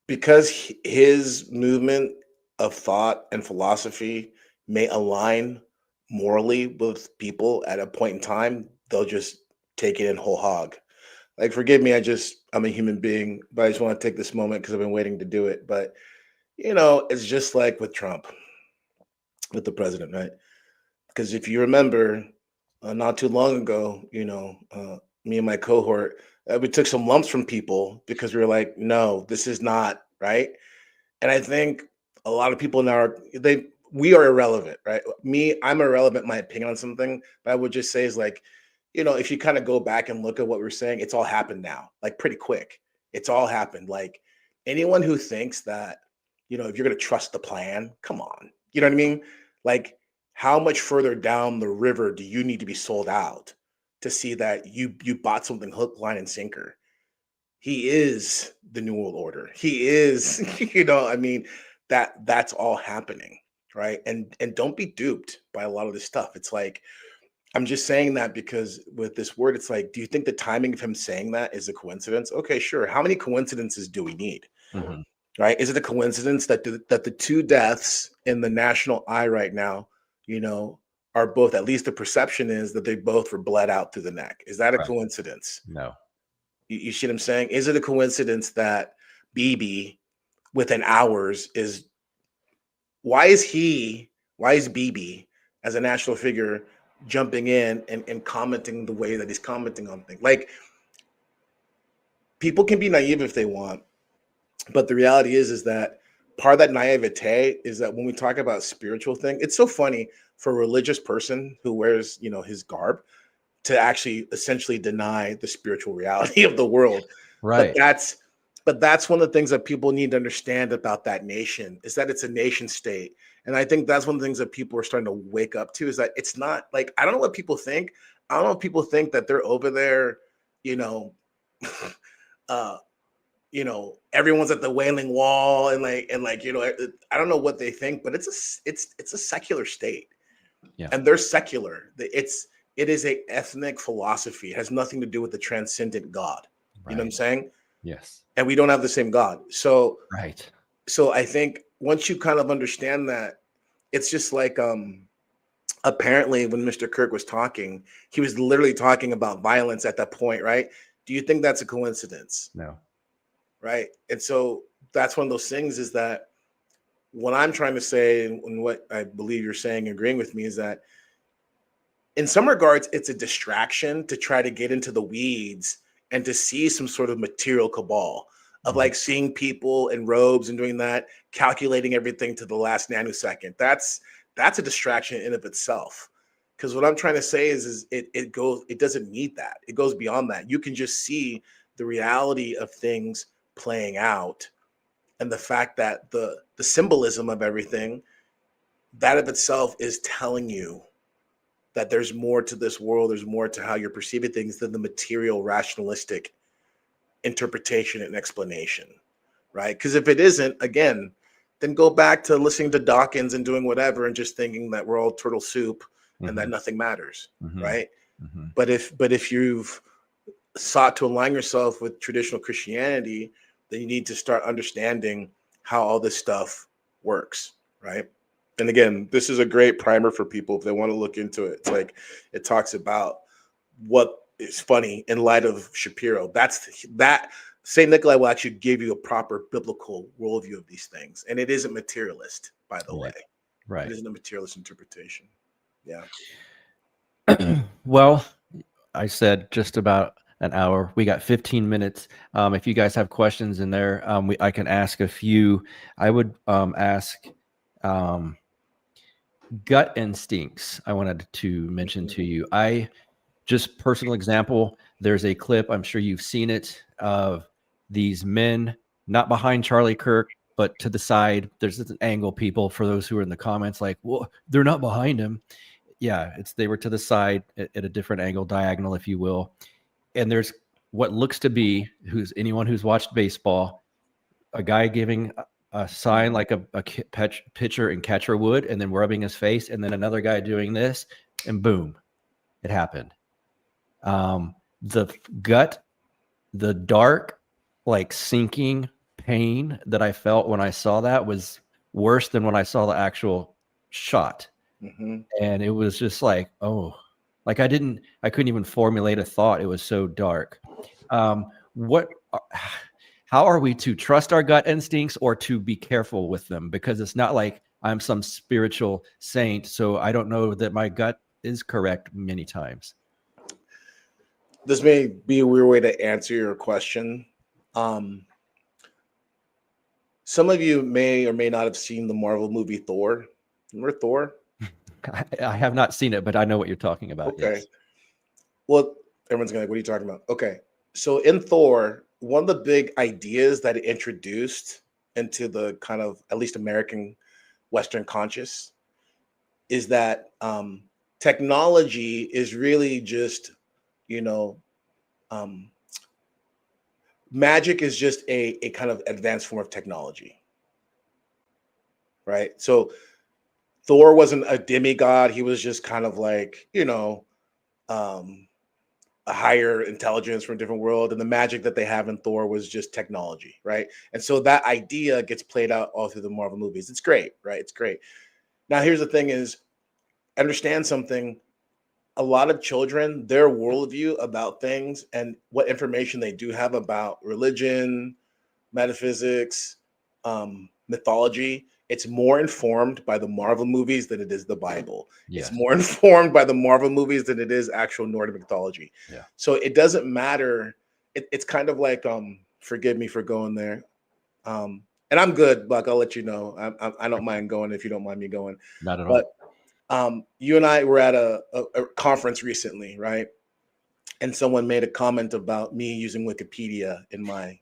because his movement of thought and philosophy may align morally with people at a point in time, they'll just take it in whole hog. Like, forgive me, I'm a human being, but I just want to take this moment because I've been waiting to do it. But, it's just like with Trump, with the president, right? Because if you remember, not too long ago, me and my cohort, we took some lumps from people because we were like, no, this is not right. And I think a lot of people now we are irrelevant, right? I'm irrelevant, my opinion on something, but I would just say is like, if you kind of go back and look at what we're saying, it's all happened now, like pretty quick. It's all happened. Like anyone who thinks that, if you're going to trust the plan, come on. You know what I mean? Like, how much further down the river do you need to be sold out to see that you bought something hook, line, and sinker? He is the New World Order. He is, I mean, that's all happening, right? And don't be duped by a lot of this stuff. It's like, I'm just saying that because with this word, it's like, do you think the timing of him saying that is a coincidence? Okay, sure. How many coincidences do we need? Right? Is it a coincidence that the two deaths in the national eye right now, are both, at least the perception is that they both were bled out through the neck? Is that a coincidence? No. You see what I'm saying? Is it a coincidence that BB within hours why is BB as a national figure jumping in and commenting the way that he's commenting on things? Like, people can be naive if they want, but the reality is that part of that naivete is that when we talk about spiritual thing, it's so funny for a religious person who wears, his garb to actually essentially deny the spiritual reality of the world. Right. But that's one of the things that people need to understand about that nation, is that it's a nation state. And I think that's one of the things that people are starting to wake up to, is that it's not like, I don't know what people think. I don't know if people think that they're over there, everyone's at the Wailing Wall and I don't know what they think, but it's a secular state. Yeah. And they're secular. It is a ethnic philosophy. It has nothing to do with the transcendent God. You know what I'm saying? Yes. And we don't have the same God. So Right. So I think once you kind of understand that, it's just like apparently when Mr. Kirk was talking, he was literally talking about violence at that point, right? Do you think that's a coincidence? No. Right. And so that's one of those things, is that what I'm trying to say, and what I believe you're saying, agreeing with me, is that in some regards, it's a distraction to try to get into the weeds and to see some sort of material cabal of like seeing people in robes and doing that, calculating everything to the last nanosecond. That's a distraction in of itself. Because what I'm trying to say is it doesn't need that. It goes beyond that. You can just see the reality of things playing out, and the fact that the symbolism of everything, that of itself is telling you that there's more to this world, there's more to how you're perceiving things than the material rationalistic interpretation and explanation, right? Because if it isn't, again, then go back to listening to Dawkins and doing whatever and just thinking that we're all turtle soup and that nothing matters, right? But if you've sought to align yourself with traditional Christianity, then you need to start understanding how all this stuff works, right? And again, this is a great primer for people if they want to look into it. It's like, it talks about what is funny in light of Shapiro. That St. Nikolai will actually give you a proper biblical worldview of these things. And it isn't materialist, by the way. Right. It isn't a materialist interpretation. Yeah. Well, I said just about an hour. We got 15 minutes. If you guys have questions in there, I can ask a few. I would ask gut instincts. I wanted to mention to you. Just personal example, there's a clip, I'm sure you've seen it, of these men not behind Charlie Kirk, but to the side. There's an angle, people, for those who are in the comments, like, well, they're not behind him. Yeah, they were to the side at a different angle, diagonal, if you will. And there's what looks to be, anyone who's watched baseball, a guy giving a sign like a pitcher and catcher would, and then rubbing his face, and then another guy doing this, and boom, it happened. The gut, the dark, like sinking pain that I felt when I saw that was worse than when I saw the actual shot. And it was just like, oh, like I couldn't even formulate a thought. It was so dark. How are we to trust our gut instincts or to be careful with them? Because it's not like I'm some spiritual saint, so I don't know that my gut is correct many times. This may be a weird way to answer your question. Some of you may or may not have seen the Marvel movie Thor. Remember Thor? I have not seen it, but I know what you're talking about. Okay. Yes. Well, everyone's gonna be like, what are you talking about? Okay. So in Thor, one of the big ideas that it introduced into the kind of at least American Western conscious is that technology is really just, magic is just a kind of advanced form of technology, right? So Thor wasn't a demigod. He was just kind of like, a higher intelligence from a different world. And the magic that they have in Thor was just technology, right? And so that idea gets played out all through the Marvel movies. It's great, right? It's great. Now, here's the thing is, understand something. A lot of children, their worldview about things and what information they do have about religion, metaphysics, mythology, it's more informed by the Marvel movies than it is the Bible. Yes. It's more informed by the Marvel movies than it is actual Nordic mythology. Yeah. So it doesn't matter. It's kind of like, forgive me for going there. And I'm good, Buck. I'll let you know. I don't mind going if you don't mind me going. Not at all. But you and I were at a conference recently, right? And someone made a comment about me using Wikipedia in my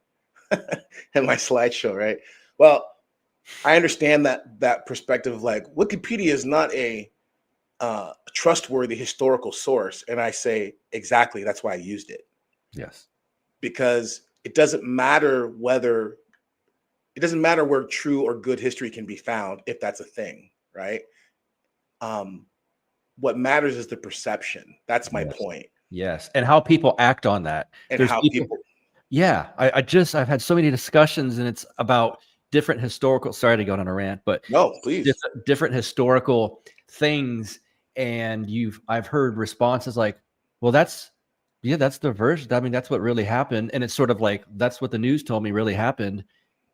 in my slideshow, right? Well, I understand that perspective of like Wikipedia is not a trustworthy historical source, and I say exactly that's why I used it. Yes, because it doesn't matter where true or good history can be found if that's a thing, right? What matters is the perception. That's my point. Yes, and how people act on that. And There's how people. Yeah, I've had so many discussions, and it's about different historical. Sorry to go on a rant, but No, please. different historical things, and I've heard responses like, "Well, that's the version. I mean, that's what really happened," and it's sort of like that's what the news told me really happened,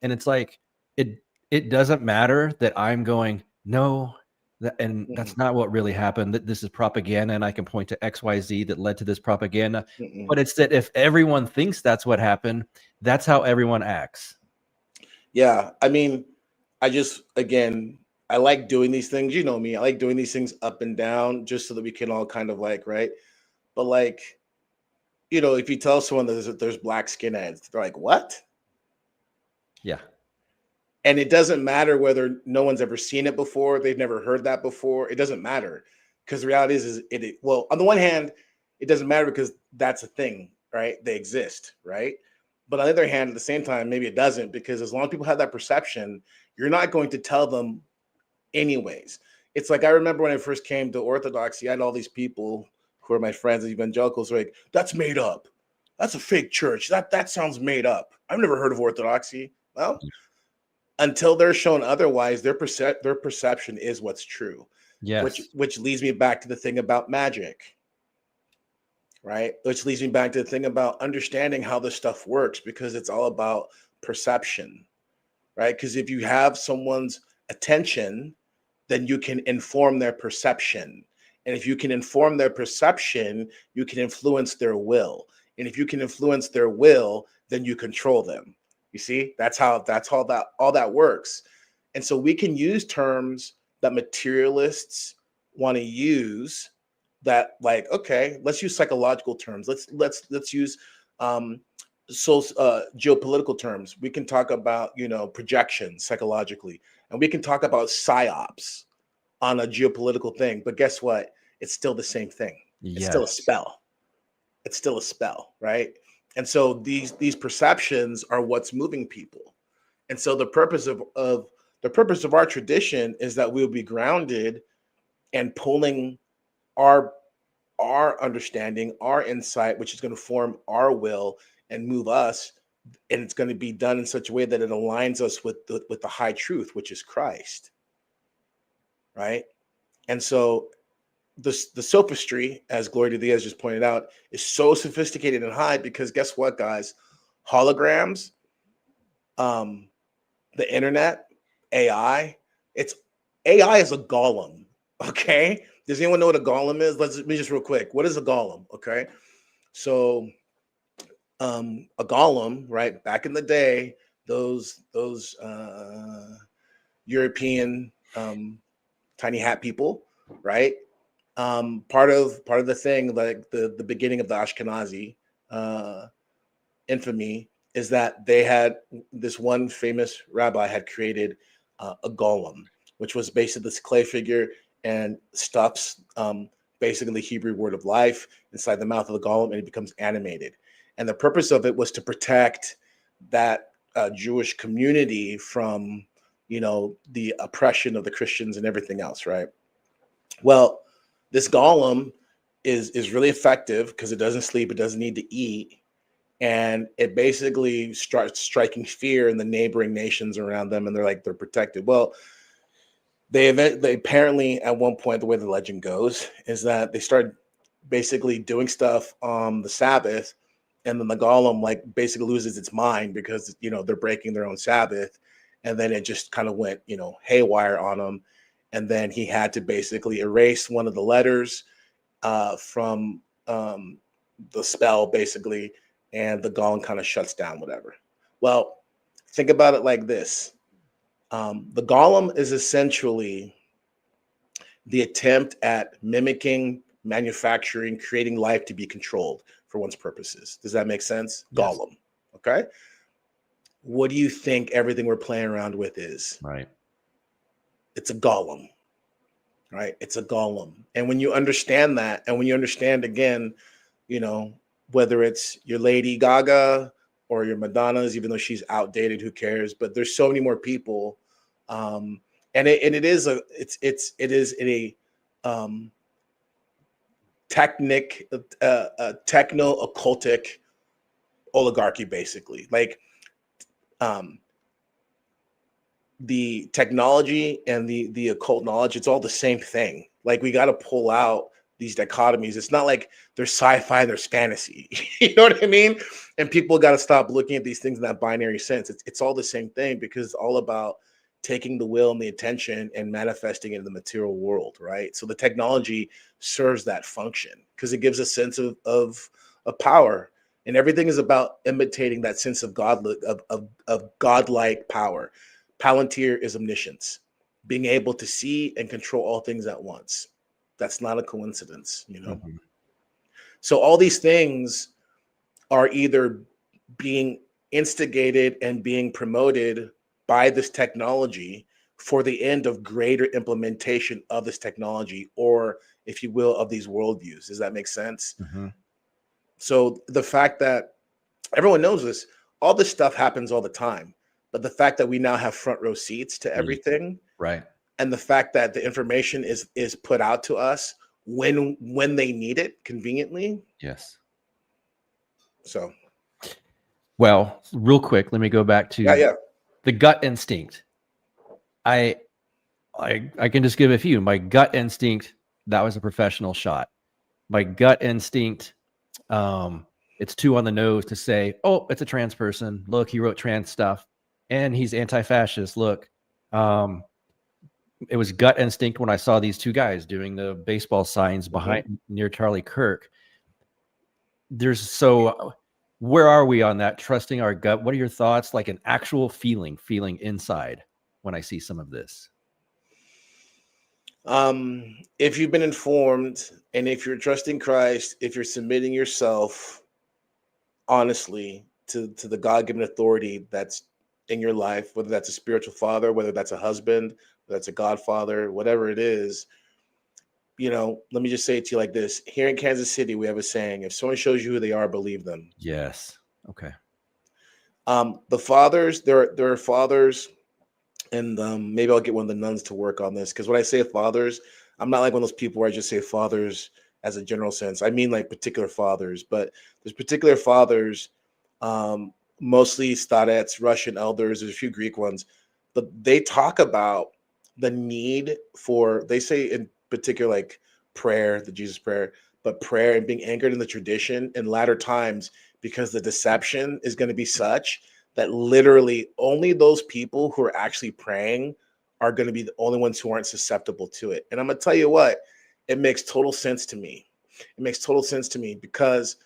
and it's like it doesn't matter that I'm going no. That's not what really happened. That this is propaganda, and I can point to XYZ that led to this propaganda. But it's that if everyone thinks that's what happened, that's how everyone acts. Yeah, I mean, I like doing these things. You know me, I like doing these things up and down just so that we can all kind of like, right? But like, if you tell someone that there's black skinheads, they're like, what? Yeah. And it doesn't matter whether no one's ever seen it before, they've never heard that before. It doesn't matter, because the reality is well, on the one hand, it doesn't matter because that's a thing, right? They exist, right? But on the other hand, at the same time, maybe it doesn't, because as long as people have that perception, you're not going to tell them anyways. It's like, I remember when I first came to Orthodoxy, I had all these people who are my friends, evangelicals, were like, that's made up. That's a fake church. That sounds made up. I've never heard of Orthodoxy. Well, until they're shown otherwise, their perception is what's true. Yes. Which leads me back to the thing about magic, right? Which leads me back to the thing about understanding how this stuff works, because it's all about perception, right? Because if you have someone's attention, then you can inform their perception. And if you can inform their perception, you can influence their will. And if you can influence their will, then you control them. You see, that's how all that works. And so we can use terms that materialists want to use, that, like, okay, let's use psychological terms. Let's use geopolitical terms. We can talk about, projections psychologically, and we can talk about psyops on a geopolitical thing. But guess what? It's still the same thing. It's still a spell. It's still a spell, right? And so these perceptions are what's moving people. And so the purpose of our tradition is that we'll be grounded and pulling our understanding, our insight, which is going to form our will and move us. And it's going to be done in such a way that it aligns us with the high truth, which is Christ. Right. And so the sophistry, as Gloria Diaz just pointed out, is so sophisticated and high because guess what, guys? Holograms, the internet, AI is a golem. Okay. Does anyone know what a golem is? Let me just real quick. What is a golem? Okay. So a golem, right? Back in the day, those European tiny hat people, right? Part of the thing, like the beginning of the Ashkenazi infamy, is that they had this one famous rabbi had created a golem, which was basically this clay figure and stuffs basically the Hebrew word of life inside the mouth of the golem, and it becomes animated. And the purpose of it was to protect that Jewish community from, the oppression of the Christians and everything else, right? Well, this golem is really effective because it doesn't sleep, it doesn't need to eat, and it basically starts striking fear in the neighboring nations around them, and they're protected. Well, they apparently at one point, the way the legend goes is that they started basically doing stuff on the Sabbath, and then the golem basically loses its mind because they're breaking their own Sabbath, and then it just kind of went haywire on them, and then he had to basically erase one of the letters from the spell basically, and the golem kind of shuts down, whatever. Well, think about it like this. The golem is essentially the attempt at mimicking, manufacturing, creating life to be controlled for one's purposes. Does that make sense? Yes. Golem. Okay. What do you think everything we're playing around with is? Right. It's a golem. Right. It's a golem. And when you understand that, and when you understand again, whether it's your Lady Gaga or your Madonnas, even though she's outdated, who cares? But there's so many more people. And it is a techno occultic oligarchy, basically. The technology and the occult knowledge, it's all the same thing. We got to pull out these dichotomies. It's not like there's sci-fi, there's fantasy. You know what I mean? And people got to stop looking at these things in that binary sense. It's all the same thing, because it's all about taking the will and the attention and manifesting it in the material world, right? So the technology serves that function because it gives a sense of power, and everything is about imitating that sense of godlike power. Palantir is omniscience, being able to see and control all things at once. That's not a coincidence, Mm-hmm. So all these things are either being instigated and being promoted by this technology for the end of greater implementation of this technology, or, if you will, of these worldviews. Does that make sense? Mm-hmm. So the fact that everyone knows this, all this stuff happens all the time, but the fact that we now have front row seats to everything, right? And the fact that the information is put out to us when they need it conveniently. Yes. So, well, real quick, let me go back to the gut instinct. I can just give a few. My gut instinct, that was a professional shot. My gut instinct, it's too on the nose to say, oh, it's a trans person. Look, he wrote trans stuff and he's anti-fascist. Look, it was gut instinct when I saw these two guys doing the baseball signs behind near Charlie Kirk. Where are we on that? Trusting our gut. What are your thoughts? Like an actual feeling inside when I see some of this. If you've been informed, and if you're trusting Christ, if you're submitting yourself honestly to the God-given authority that's in your life, whether that's a spiritual father, whether that's a husband, whether that's a godfather, whatever it is, let me just say it to you like this. Here in Kansas City, we have a saying: if someone shows you who they are, believe them. Yes. Okay. The fathers, there are fathers, and maybe I'll get one of the nuns to work on this, because when I say fathers, I'm not like one of those people where I just say fathers as a general sense. I mean like particular fathers, but there's particular fathers, mostly starets, Russian elders, there's a few Greek ones, but they talk about the need for, they say in particular, like prayer, the Jesus prayer, but prayer and being anchored in the tradition in latter times, because the deception is going to be such that literally only those people who are actually praying are going to be the only ones who aren't susceptible to it. And I'm going to tell you what, it makes total sense to me. It makes total sense to me because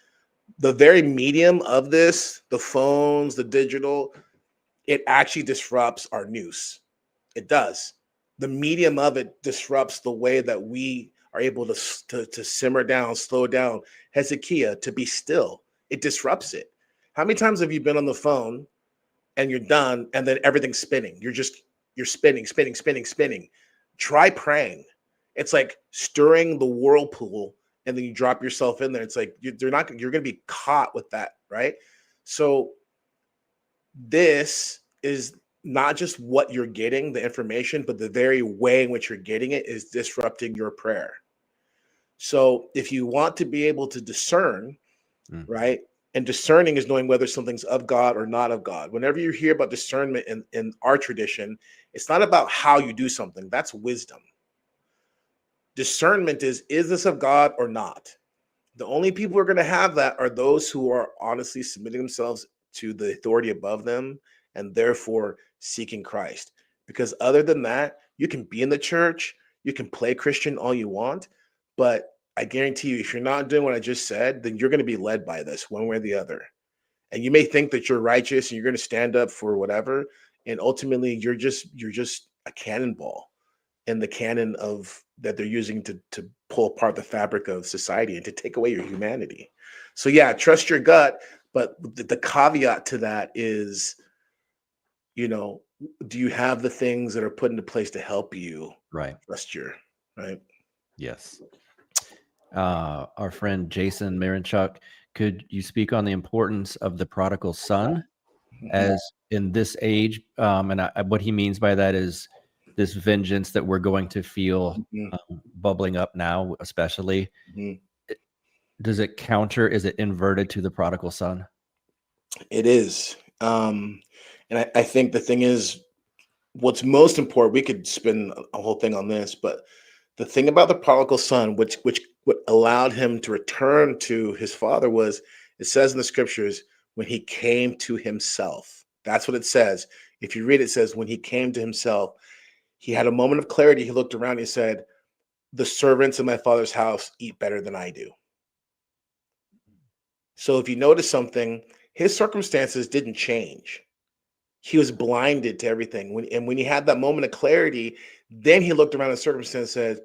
the very medium of this, the phones, the digital, it actually disrupts our news. It does. The medium of it disrupts the way that we are able to simmer down, slow down. Hezekiah, to be still. It disrupts it. How many times have you been on the phone and you're done and then everything's spinning? You're spinning, spinning, spinning, spinning. Try praying. It's like stirring the whirlpool and then you drop yourself in there. It's like you're going to be caught with that, right? So this is not just what you're getting, the information, but the very way in which you're getting it is disrupting your prayer. So if you want to be able to discern, right? And discerning is knowing whether something's of God or not of God. Whenever you hear about discernment in our tradition, it's not about how you do something. That's wisdom. Discernment is this of God or not? The only people who are going to have that are those who are honestly submitting themselves to the authority above them and therefore seeking Christ. Because other than that, you can be in the church, you can play Christian all you want, but I guarantee you, if you're not doing what I just said, then you're going to be led by this one way or the other. And you may think that you're righteous and you're going to stand up for whatever, and ultimately you're just a cannonball in the cannon of that they're using to pull apart the fabric of society and to take away your humanity. So yeah, trust your gut, but the caveat to that is, do you have the things that are put into place to help you trust your right? Yes. Our friend Jason Marinchuk, could you speak on the importance of the prodigal son as in this age? And what he means by that is this vengeance that we're going to feel bubbling up now, especially. Does it counter? Is it inverted to the prodigal son? It is. And I think the thing is, what's most important, we could spin a whole thing on this, but the thing about the prodigal son, which what allowed him to return to his father, was it says in the scriptures, when he came to himself. That's what it says. If you read it, it says when he came to himself, he had a moment of clarity. He looked around, he said, the servants in my father's house eat better than I do. So if you notice something, his circumstances didn't change. He was blinded to everything. When he had that moment of clarity, then he looked around the circumstance and said,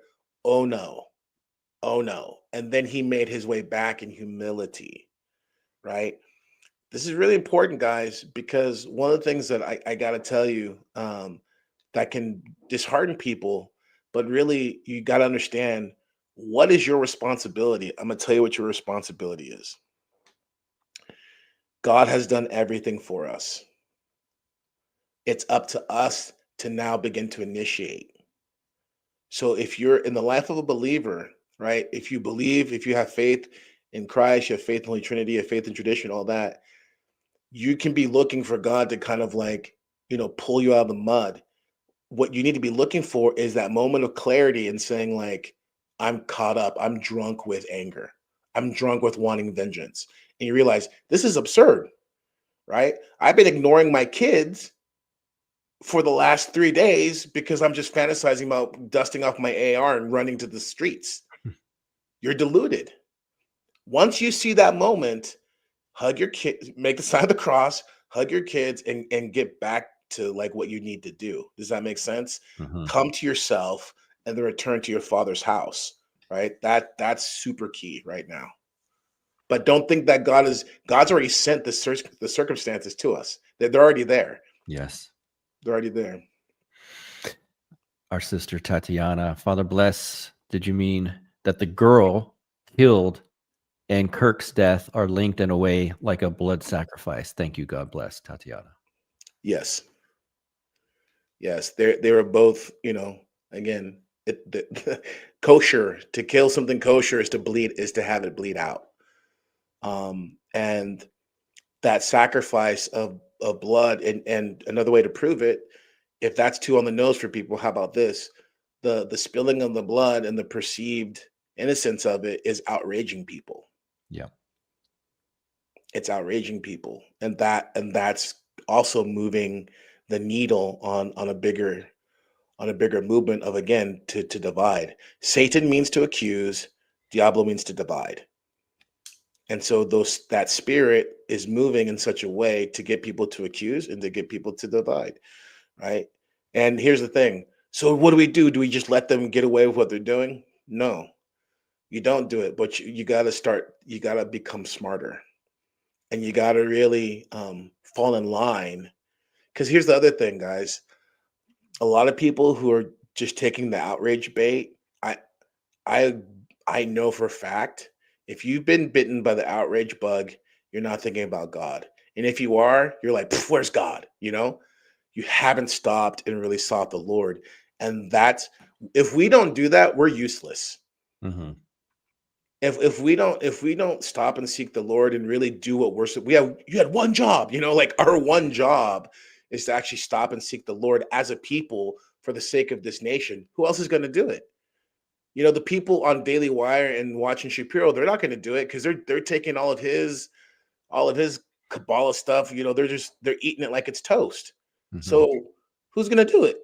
oh no, oh no. And then he made his way back in humility, right? This is really important, guys, because one of the things that I got to tell you that can dishearten people, but really you got to understand, what is your responsibility? I'm going to tell you what your responsibility is. God has done everything for us. It's up to us to now begin to initiate. So if you're in the life of a believer, right? If you believe, if you have faith in Christ, you have faith in the Holy Trinity, you have faith in tradition, all that, you can be looking for God to kind of like, pull you out of the mud. What you need to be looking for is that moment of clarity and saying like, I'm caught up, I'm drunk with anger, I'm drunk with wanting vengeance. And you realize this is absurd, right? I've been ignoring my kids for the last 3 days because I'm just fantasizing about dusting off my AR and running to the streets. You're deluded. Once you see that moment, hug your kids, make the sign of the cross, hug your kids, and get back to like what you need to do. Does that make sense? Mhm. Come to yourself and then return to your father's house. Right? That's super key right now. But don't think that God's already sent the circumstances to us. They're already there. Yes. They're already there. Our sister Tatiana, Father bless, did you mean that the girl killed and Kirk's death are linked in a way like a blood sacrifice? Thank you, God bless, Tatiana. Yes. Yes, they were both, again, kosher. To kill something kosher is to have it bleed out. And that sacrifice of blood, and another way to prove it, if that's too on the nose for people, how about this? The spilling of the blood and the perceived innocence of it is outraging people. Yeah. It's outraging people, and that's also moving the needle on a bigger movement of, again, to divide. Satan means to accuse, Diablo means to divide. And so that spirit is moving in such a way to get people to accuse and to get people to divide, right? And here's the thing. So what do? Do we just let them get away with what they're doing? No, you don't do it, but you got to become smarter, and you got to really fall in line. Because here's the other thing, guys. A lot of people who are just taking the outrage bait, I I know for a fact, if you've been bitten by the outrage bug, you're not thinking about God. And if you are, you're like, where's God? You haven't stopped and really sought the Lord. And if we don't do that, we're useless. Mm-hmm. If we don't stop and seek the Lord and really do what you had one job, like our one job is to actually stop and seek the Lord as a people for the sake of this nation. Who else is going to do it? The people on Daily Wire and watching Shapiro, they're not going to do it because they're taking all of his Kabbalah stuff. They're eating it like it's toast. Mm-hmm. So who's going to do it?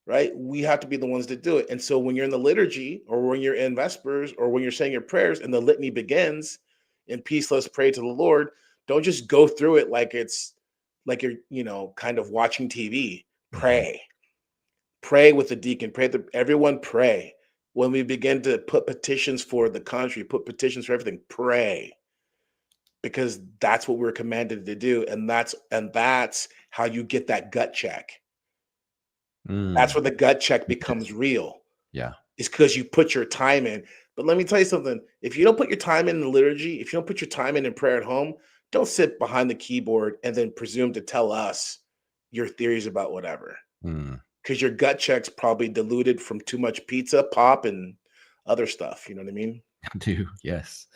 Right? We have to be the ones that do it. And so when you're in the liturgy, or when you're in Vespers, or when you're saying your prayers and the litany begins, in peace, let's pray to the Lord. Don't just go through it like it's like you're, kind of watching TV. Pray. Pray with the deacon. Everyone pray. When we begin to put petitions for the country, put petitions for everything, pray. Because that's what we're commanded to do. And that's how you get that gut check. That's where the gut check becomes real. Yeah. It's because you put your time in. But let me tell you something. If you don't put your time in the liturgy, if you don't put your time in prayer at home, don't sit behind the keyboard and then presume to tell us your theories about whatever. Because your gut check's probably diluted from too much pizza, pop, and other stuff. You know what I mean? I do, yes.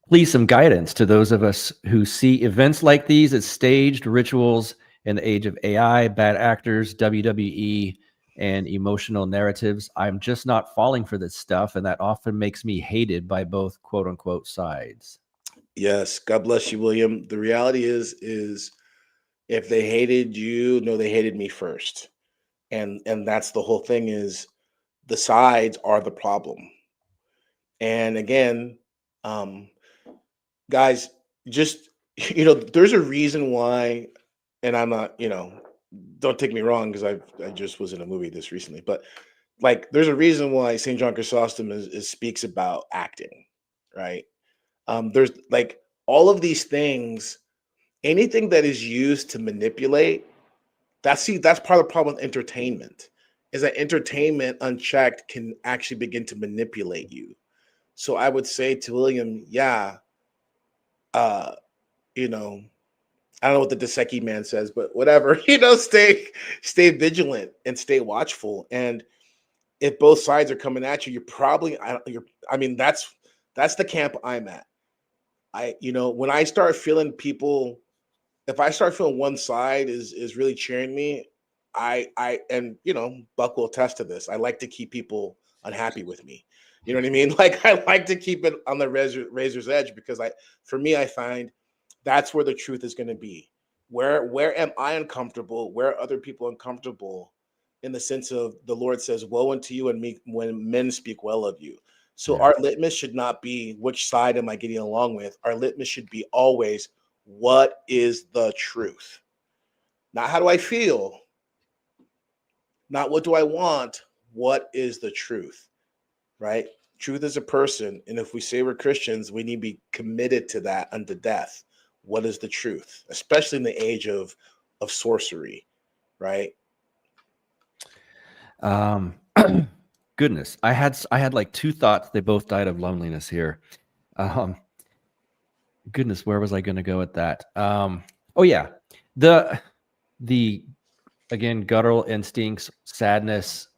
Please, some guidance to those of us who see events like these as staged rituals in the age of AI, bad actors, WWE, and emotional narratives. I'm just not falling for this stuff, and that often makes me hated by both quote-unquote sides. Yes. God bless you, William. The reality is if they hated you, no, they hated me first. And that's the whole thing, is the sides are the problem. And again, guys, just, there's a reason why, and I'm not, don't take me wrong, because I just was in a movie this recently, but like, there's a reason why St. John Chrysostom speaks about acting, right? There's like all of these things, anything that is used to manipulate, that's part of the problem with entertainment, is that entertainment unchecked can actually begin to manipulate you. So I would say to William, yeah, you know, I don't know what the Dosecki man says, but whatever, stay vigilant and stay watchful. And if both sides are coming at you, that's the camp I'm at. When I start feeling people, if I start feeling one side is really cheering me, and Buck will attest to this. I like to keep people unhappy with me. You know what I mean? Like, I like to keep it on the razor's edge, because for me, I find that's where the truth is going to be. Where am I uncomfortable? Where are other people uncomfortable? In the sense of the Lord says, "Woe unto you and me when men speak well of you." So Yeah. our litmus should not be which side am I getting along with. Our litmus should be always, what is the truth? Not how do I feel? Not what do I want? What is the truth? Right? Truth is a person, and if we say we're Christians, we need to be committed to that unto death. What is the truth? Especially in the age of sorcery, right? Goodness, I had like two thoughts. They both died of loneliness here. Goodness, where was I going to go with that? Oh yeah, the again, guttural instincts, sadness,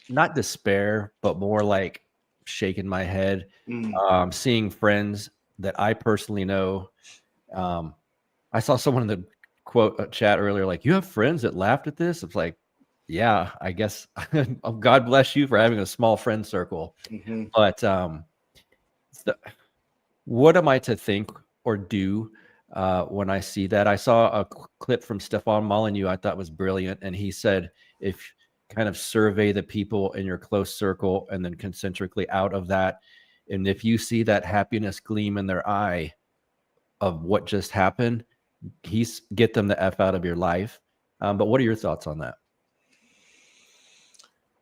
not despair, but more like shaking my head, seeing friends that I personally know. I saw someone in the quote chat earlier, like, you have friends that laughed at this. It's like, yeah, I guess God bless you for having a small friend circle. Mm-hmm. But what am I to think or do when I see that? I saw a clip from Stefan Molyneux I thought was brilliant. And he said, if kind of survey the people in your close circle and then concentrically out of that, and if you see that happiness gleam in their eye of what just happened, get them the F out of your life. But what are your thoughts on that?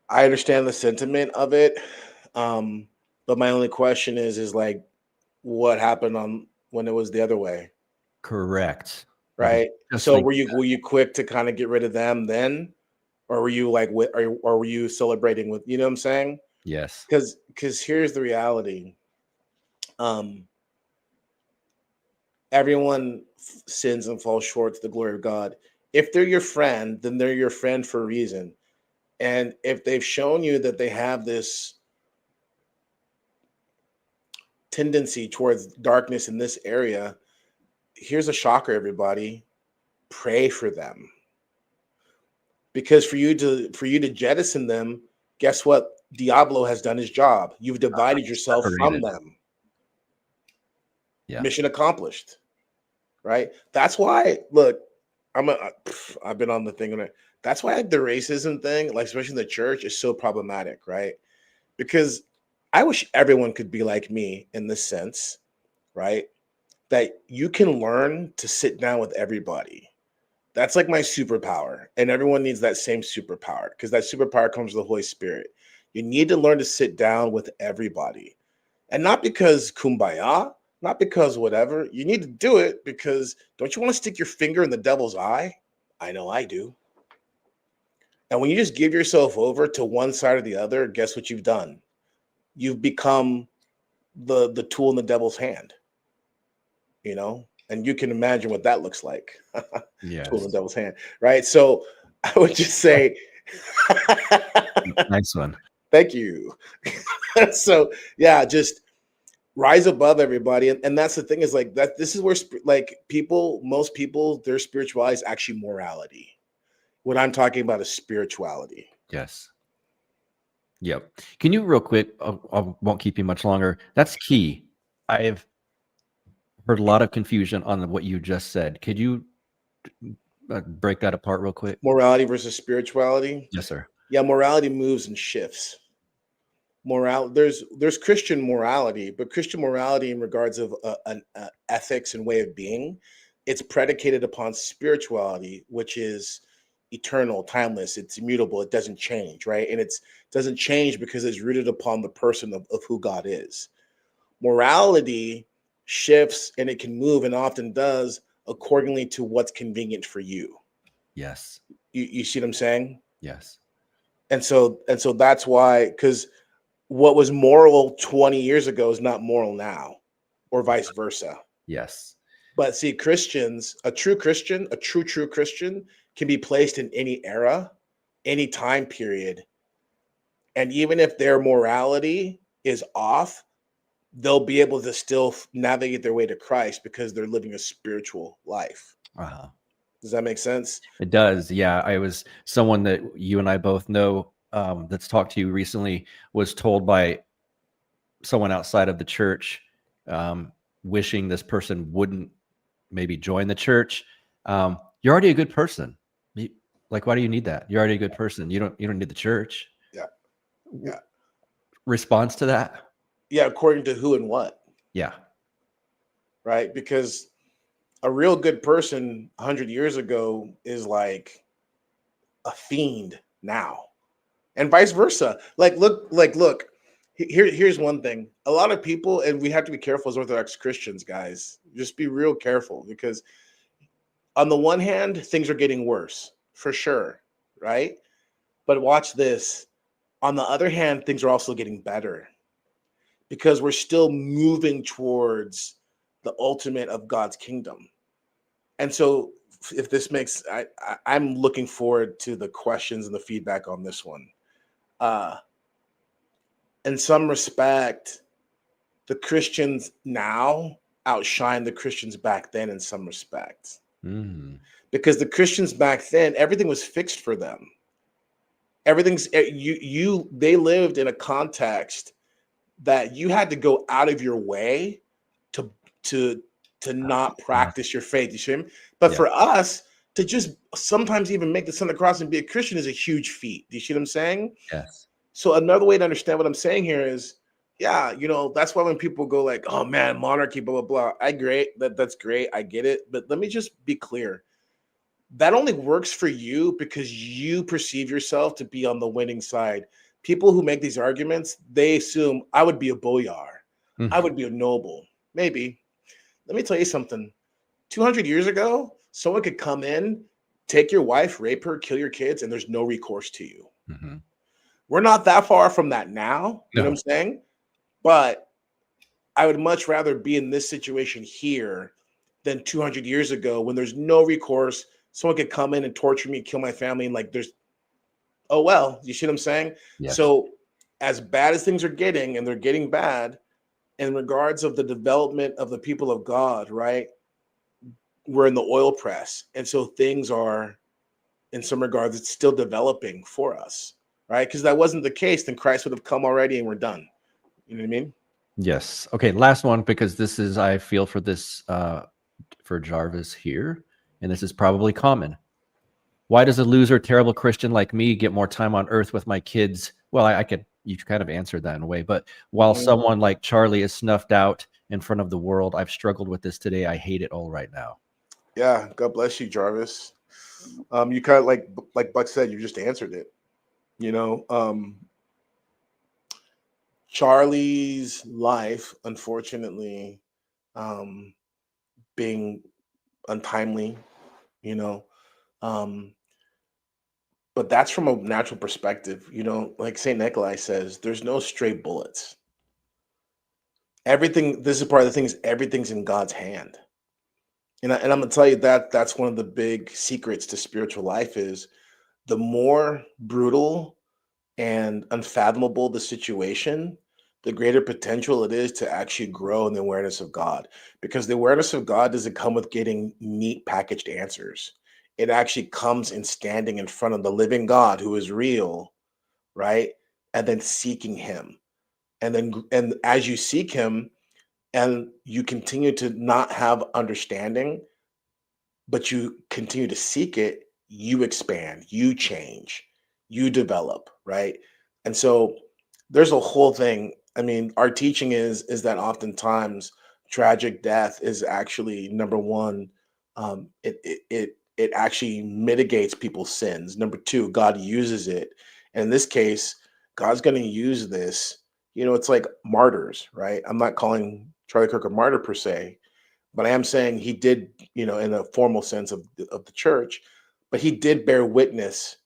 I understand the sentiment of it. But my only question is like, what happened on when it was the other way? Correct. Right. Just So like, were you quick to kind of get rid of them then? Or were you like or were you celebrating with, you know what I'm saying? yes, Because here's the reality. Everyone sins and falls short to the glory of God. If they're your friend, then they're your friend for a reason. And if they've shown you that they have this tendency towards darkness in this area, here's a shocker, everybody. Pray for them. Because for you to jettison them, guess what? Diablo has done his job. You've divided yourself from separated. them. Yeah. Mission accomplished. Right? That's why, look, I've been on the thing. That's why the racism thing, like especially in the church, is so problematic, right? Because I wish everyone could be like me in this sense, right? That you can learn to sit down with everybody. That's like my superpower. And everyone needs that same superpower because that superpower comes from the Holy Spirit. You need to learn to sit down with everybody. And not because kumbaya, not because whatever. You need to do it because don't you want to stick your finger in the devil's eye? I know I do. And when you just give yourself over to one side or the other, guess what you've done? You've become the tool in the devil's hand, you know? And you can imagine what that looks like. Yes. Tool in the devil's hand, right? So I would just say, Nice one. thank you. So yeah, just rise above everybody. And that's the thing is like that. This is where like most people, their spirituality is actually morality. What I'm talking about is spirituality. Yes. Yep. Can you real quick? I won't keep you much longer. That's key. I've heard a lot of confusion on what you just said. Could you break that apart real quick? Morality versus spirituality. Yes, sir. Yeah, morality moves and shifts. There's Christian morality, but Christian morality in regards of an ethics and way of being, it's predicated upon spirituality, which is eternal, timeless, it's immutable, it doesn't change, right? And it doesn't change because it's rooted upon the person of who God is. Morality shifts and it can move and often does accordingly to what's convenient for you. Yes. You see what I'm saying? Yes. And so that's why, because what was moral 20 years ago is not moral now, or vice versa. Yes. But see, Christians, a true Christian can be placed in any era, any time period. And even if their morality is off, they'll be able to still navigate their way to Christ because they're living a spiritual life. Uh-huh. Does that make sense? It does. Yeah. I was someone that you and I both know that's talked to you recently was told by someone outside of the church, wishing this person wouldn't maybe join the church. You're already a good person. Like, why do you need that? You're already a good person. You don't need the church. Yeah. Yeah. Response to that? Yeah. According to who and what? Yeah. Right. Because a real good person 100 years ago is like a fiend now, and vice versa. Look. Here's one thing. A lot of people, and we have to be careful as Orthodox Christians, guys. Just be real careful, because on the one hand, things are getting worse for sure, right? But watch this. On the other hand, things are also getting better, because we're still moving towards the ultimate of God's kingdom. And so, if this makes, I'm looking forward to the questions and the feedback on this one. Uh, in some respect, the Christians now outshine the Christians back then in some respect. Because the Christians back then, everything was fixed for them. Everything's they lived in a context that you had to go out of your way to to not practice your faith. You see me? But for us to just sometimes even make the sign of the cross and be a Christian is a huge feat. Do you see what I'm saying? Yes. So another way to understand what I'm saying here is, yeah, that's why when people go like, "Oh man, monarchy, blah blah blah," that's great, I get it. But let me just be clear: that only works for you because you perceive yourself to be on the winning side. People who make these arguments, they assume I would be a boyar, I would be a noble. Maybe. Let me tell you something. 200 years ago, someone could come in, take your wife, rape her, kill your kids, and there's no recourse to you. We're not that far from that now. You know what I'm saying? But I would much rather be in this situation here than 200 years ago, when there's no recourse. Someone could come in and torture me, kill my family, and like oh well, you see what I'm saying? Yes. So as bad as things are getting, and they're getting bad in regards of the development of the people of God, right? We're in the oil press. And so things are, in some regards, it's still developing for us, right? Because that wasn't the case, then Christ would have come already and we're done. You know what I mean? Yes. Okay, last one, because this is, I feel for this, for Jarvis here, and this is probably common. Why does a loser, terrible Christian like me get more time on earth with my kids? Well, you kind of answered that in a way, but while someone like Charlie is snuffed out in front of the world, I've struggled with this today. I hate it all right now. Yeah, God bless you, Jarvis. You kind of like Buck said, you just answered it. Charlie's life, unfortunately, being untimely, but that's from a natural perspective. Like Saint Nikolai says, there's no stray bullets. Everything. This is part of the thing, is everything's in God's hand. And I'm gonna tell you that that's one of the big secrets to spiritual life is, the more brutal and unfathomable the situation, the greater potential it is to actually grow in the awareness of God. Because the awareness of God doesn't come with getting neat packaged answers. It actually comes in standing in front of the living God who is real, right? And then seeking him. And as you seek him and you continue to not have understanding, but you continue to seek it, you expand, you change, you develop, right? And so there's a whole thing. I mean, our teaching is that oftentimes tragic death is actually, number one, it actually mitigates people's sins. Number two, God uses it. And in this case, God's going to use this. It's like martyrs, right? I'm not calling Charlie Kirk a martyr per se, but I am saying he did, in a formal sense of the church, but he did bear witness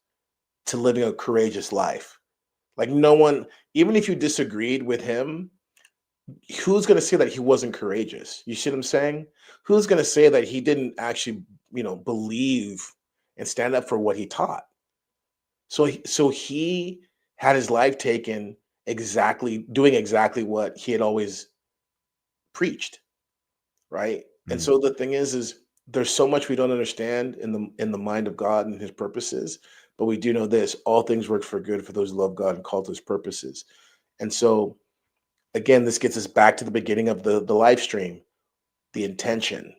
to living a courageous life. Like, no one, even if you disagreed with him, who's going to say that he wasn't courageous? You see what I'm saying? Who's going to say that he didn't actually, believe and stand up for what he taught? So he had his life taken doing exactly what he had always preached, right? And so the thing is there's so much we don't understand in the mind of God and his purposes, but we do know this: all things work for good for those who love God and called to his purposes. And so again, this gets us back to the beginning of the live stream, the intention,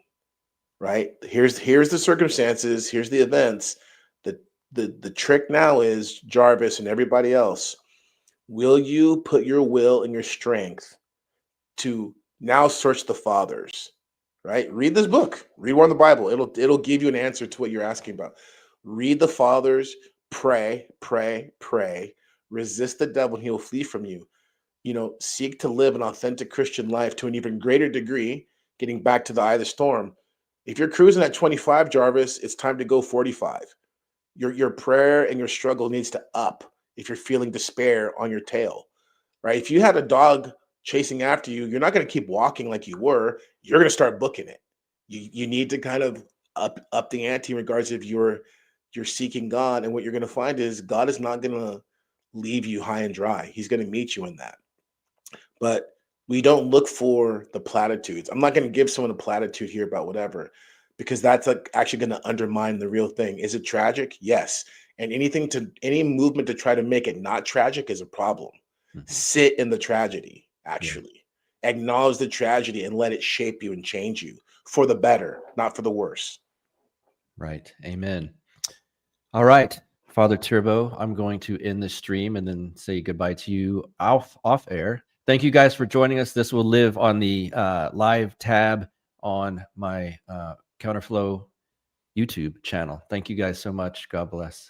right? Here's the circumstances, here's the events. The trick now is, Jarvis and everybody else, will you put your will and your strength to now search the fathers, right? Read this book, read one in the Bible. It'll give you an answer to what you're asking about. Read the fathers, pray, pray, pray, resist the devil and he'll flee from you. You know, seek to live an authentic Christian life to an even greater degree, getting back to the eye of the storm. If you're cruising at 25, Jarvis, it's time to go 45. Your prayer and your struggle needs to up if you're feeling despair on your tail, right? If you had a dog chasing after you, you're not going to keep walking like you were. You're going to start booking it. You need to kind of up the ante in regards if you're seeking God. And what you're going to find is God is not going to leave you high and dry. He's going to meet you in that. But we don't look for the platitudes. I'm not going to give someone a platitude here about whatever, because that's like actually going to undermine the real thing. Is it tragic? Yes. And any movement to try to make it not tragic is a problem. Sit in the tragedy, actually. Acknowledge the tragedy and let it shape you and change you for the better, not for the worse. Right. Amen. All right, Father Turbo, I'm going to end the stream and then say goodbye to you off air. Thank you guys for joining us. This will live on the live tab on my Counterflow YouTube channel. Thank you guys so much. God bless.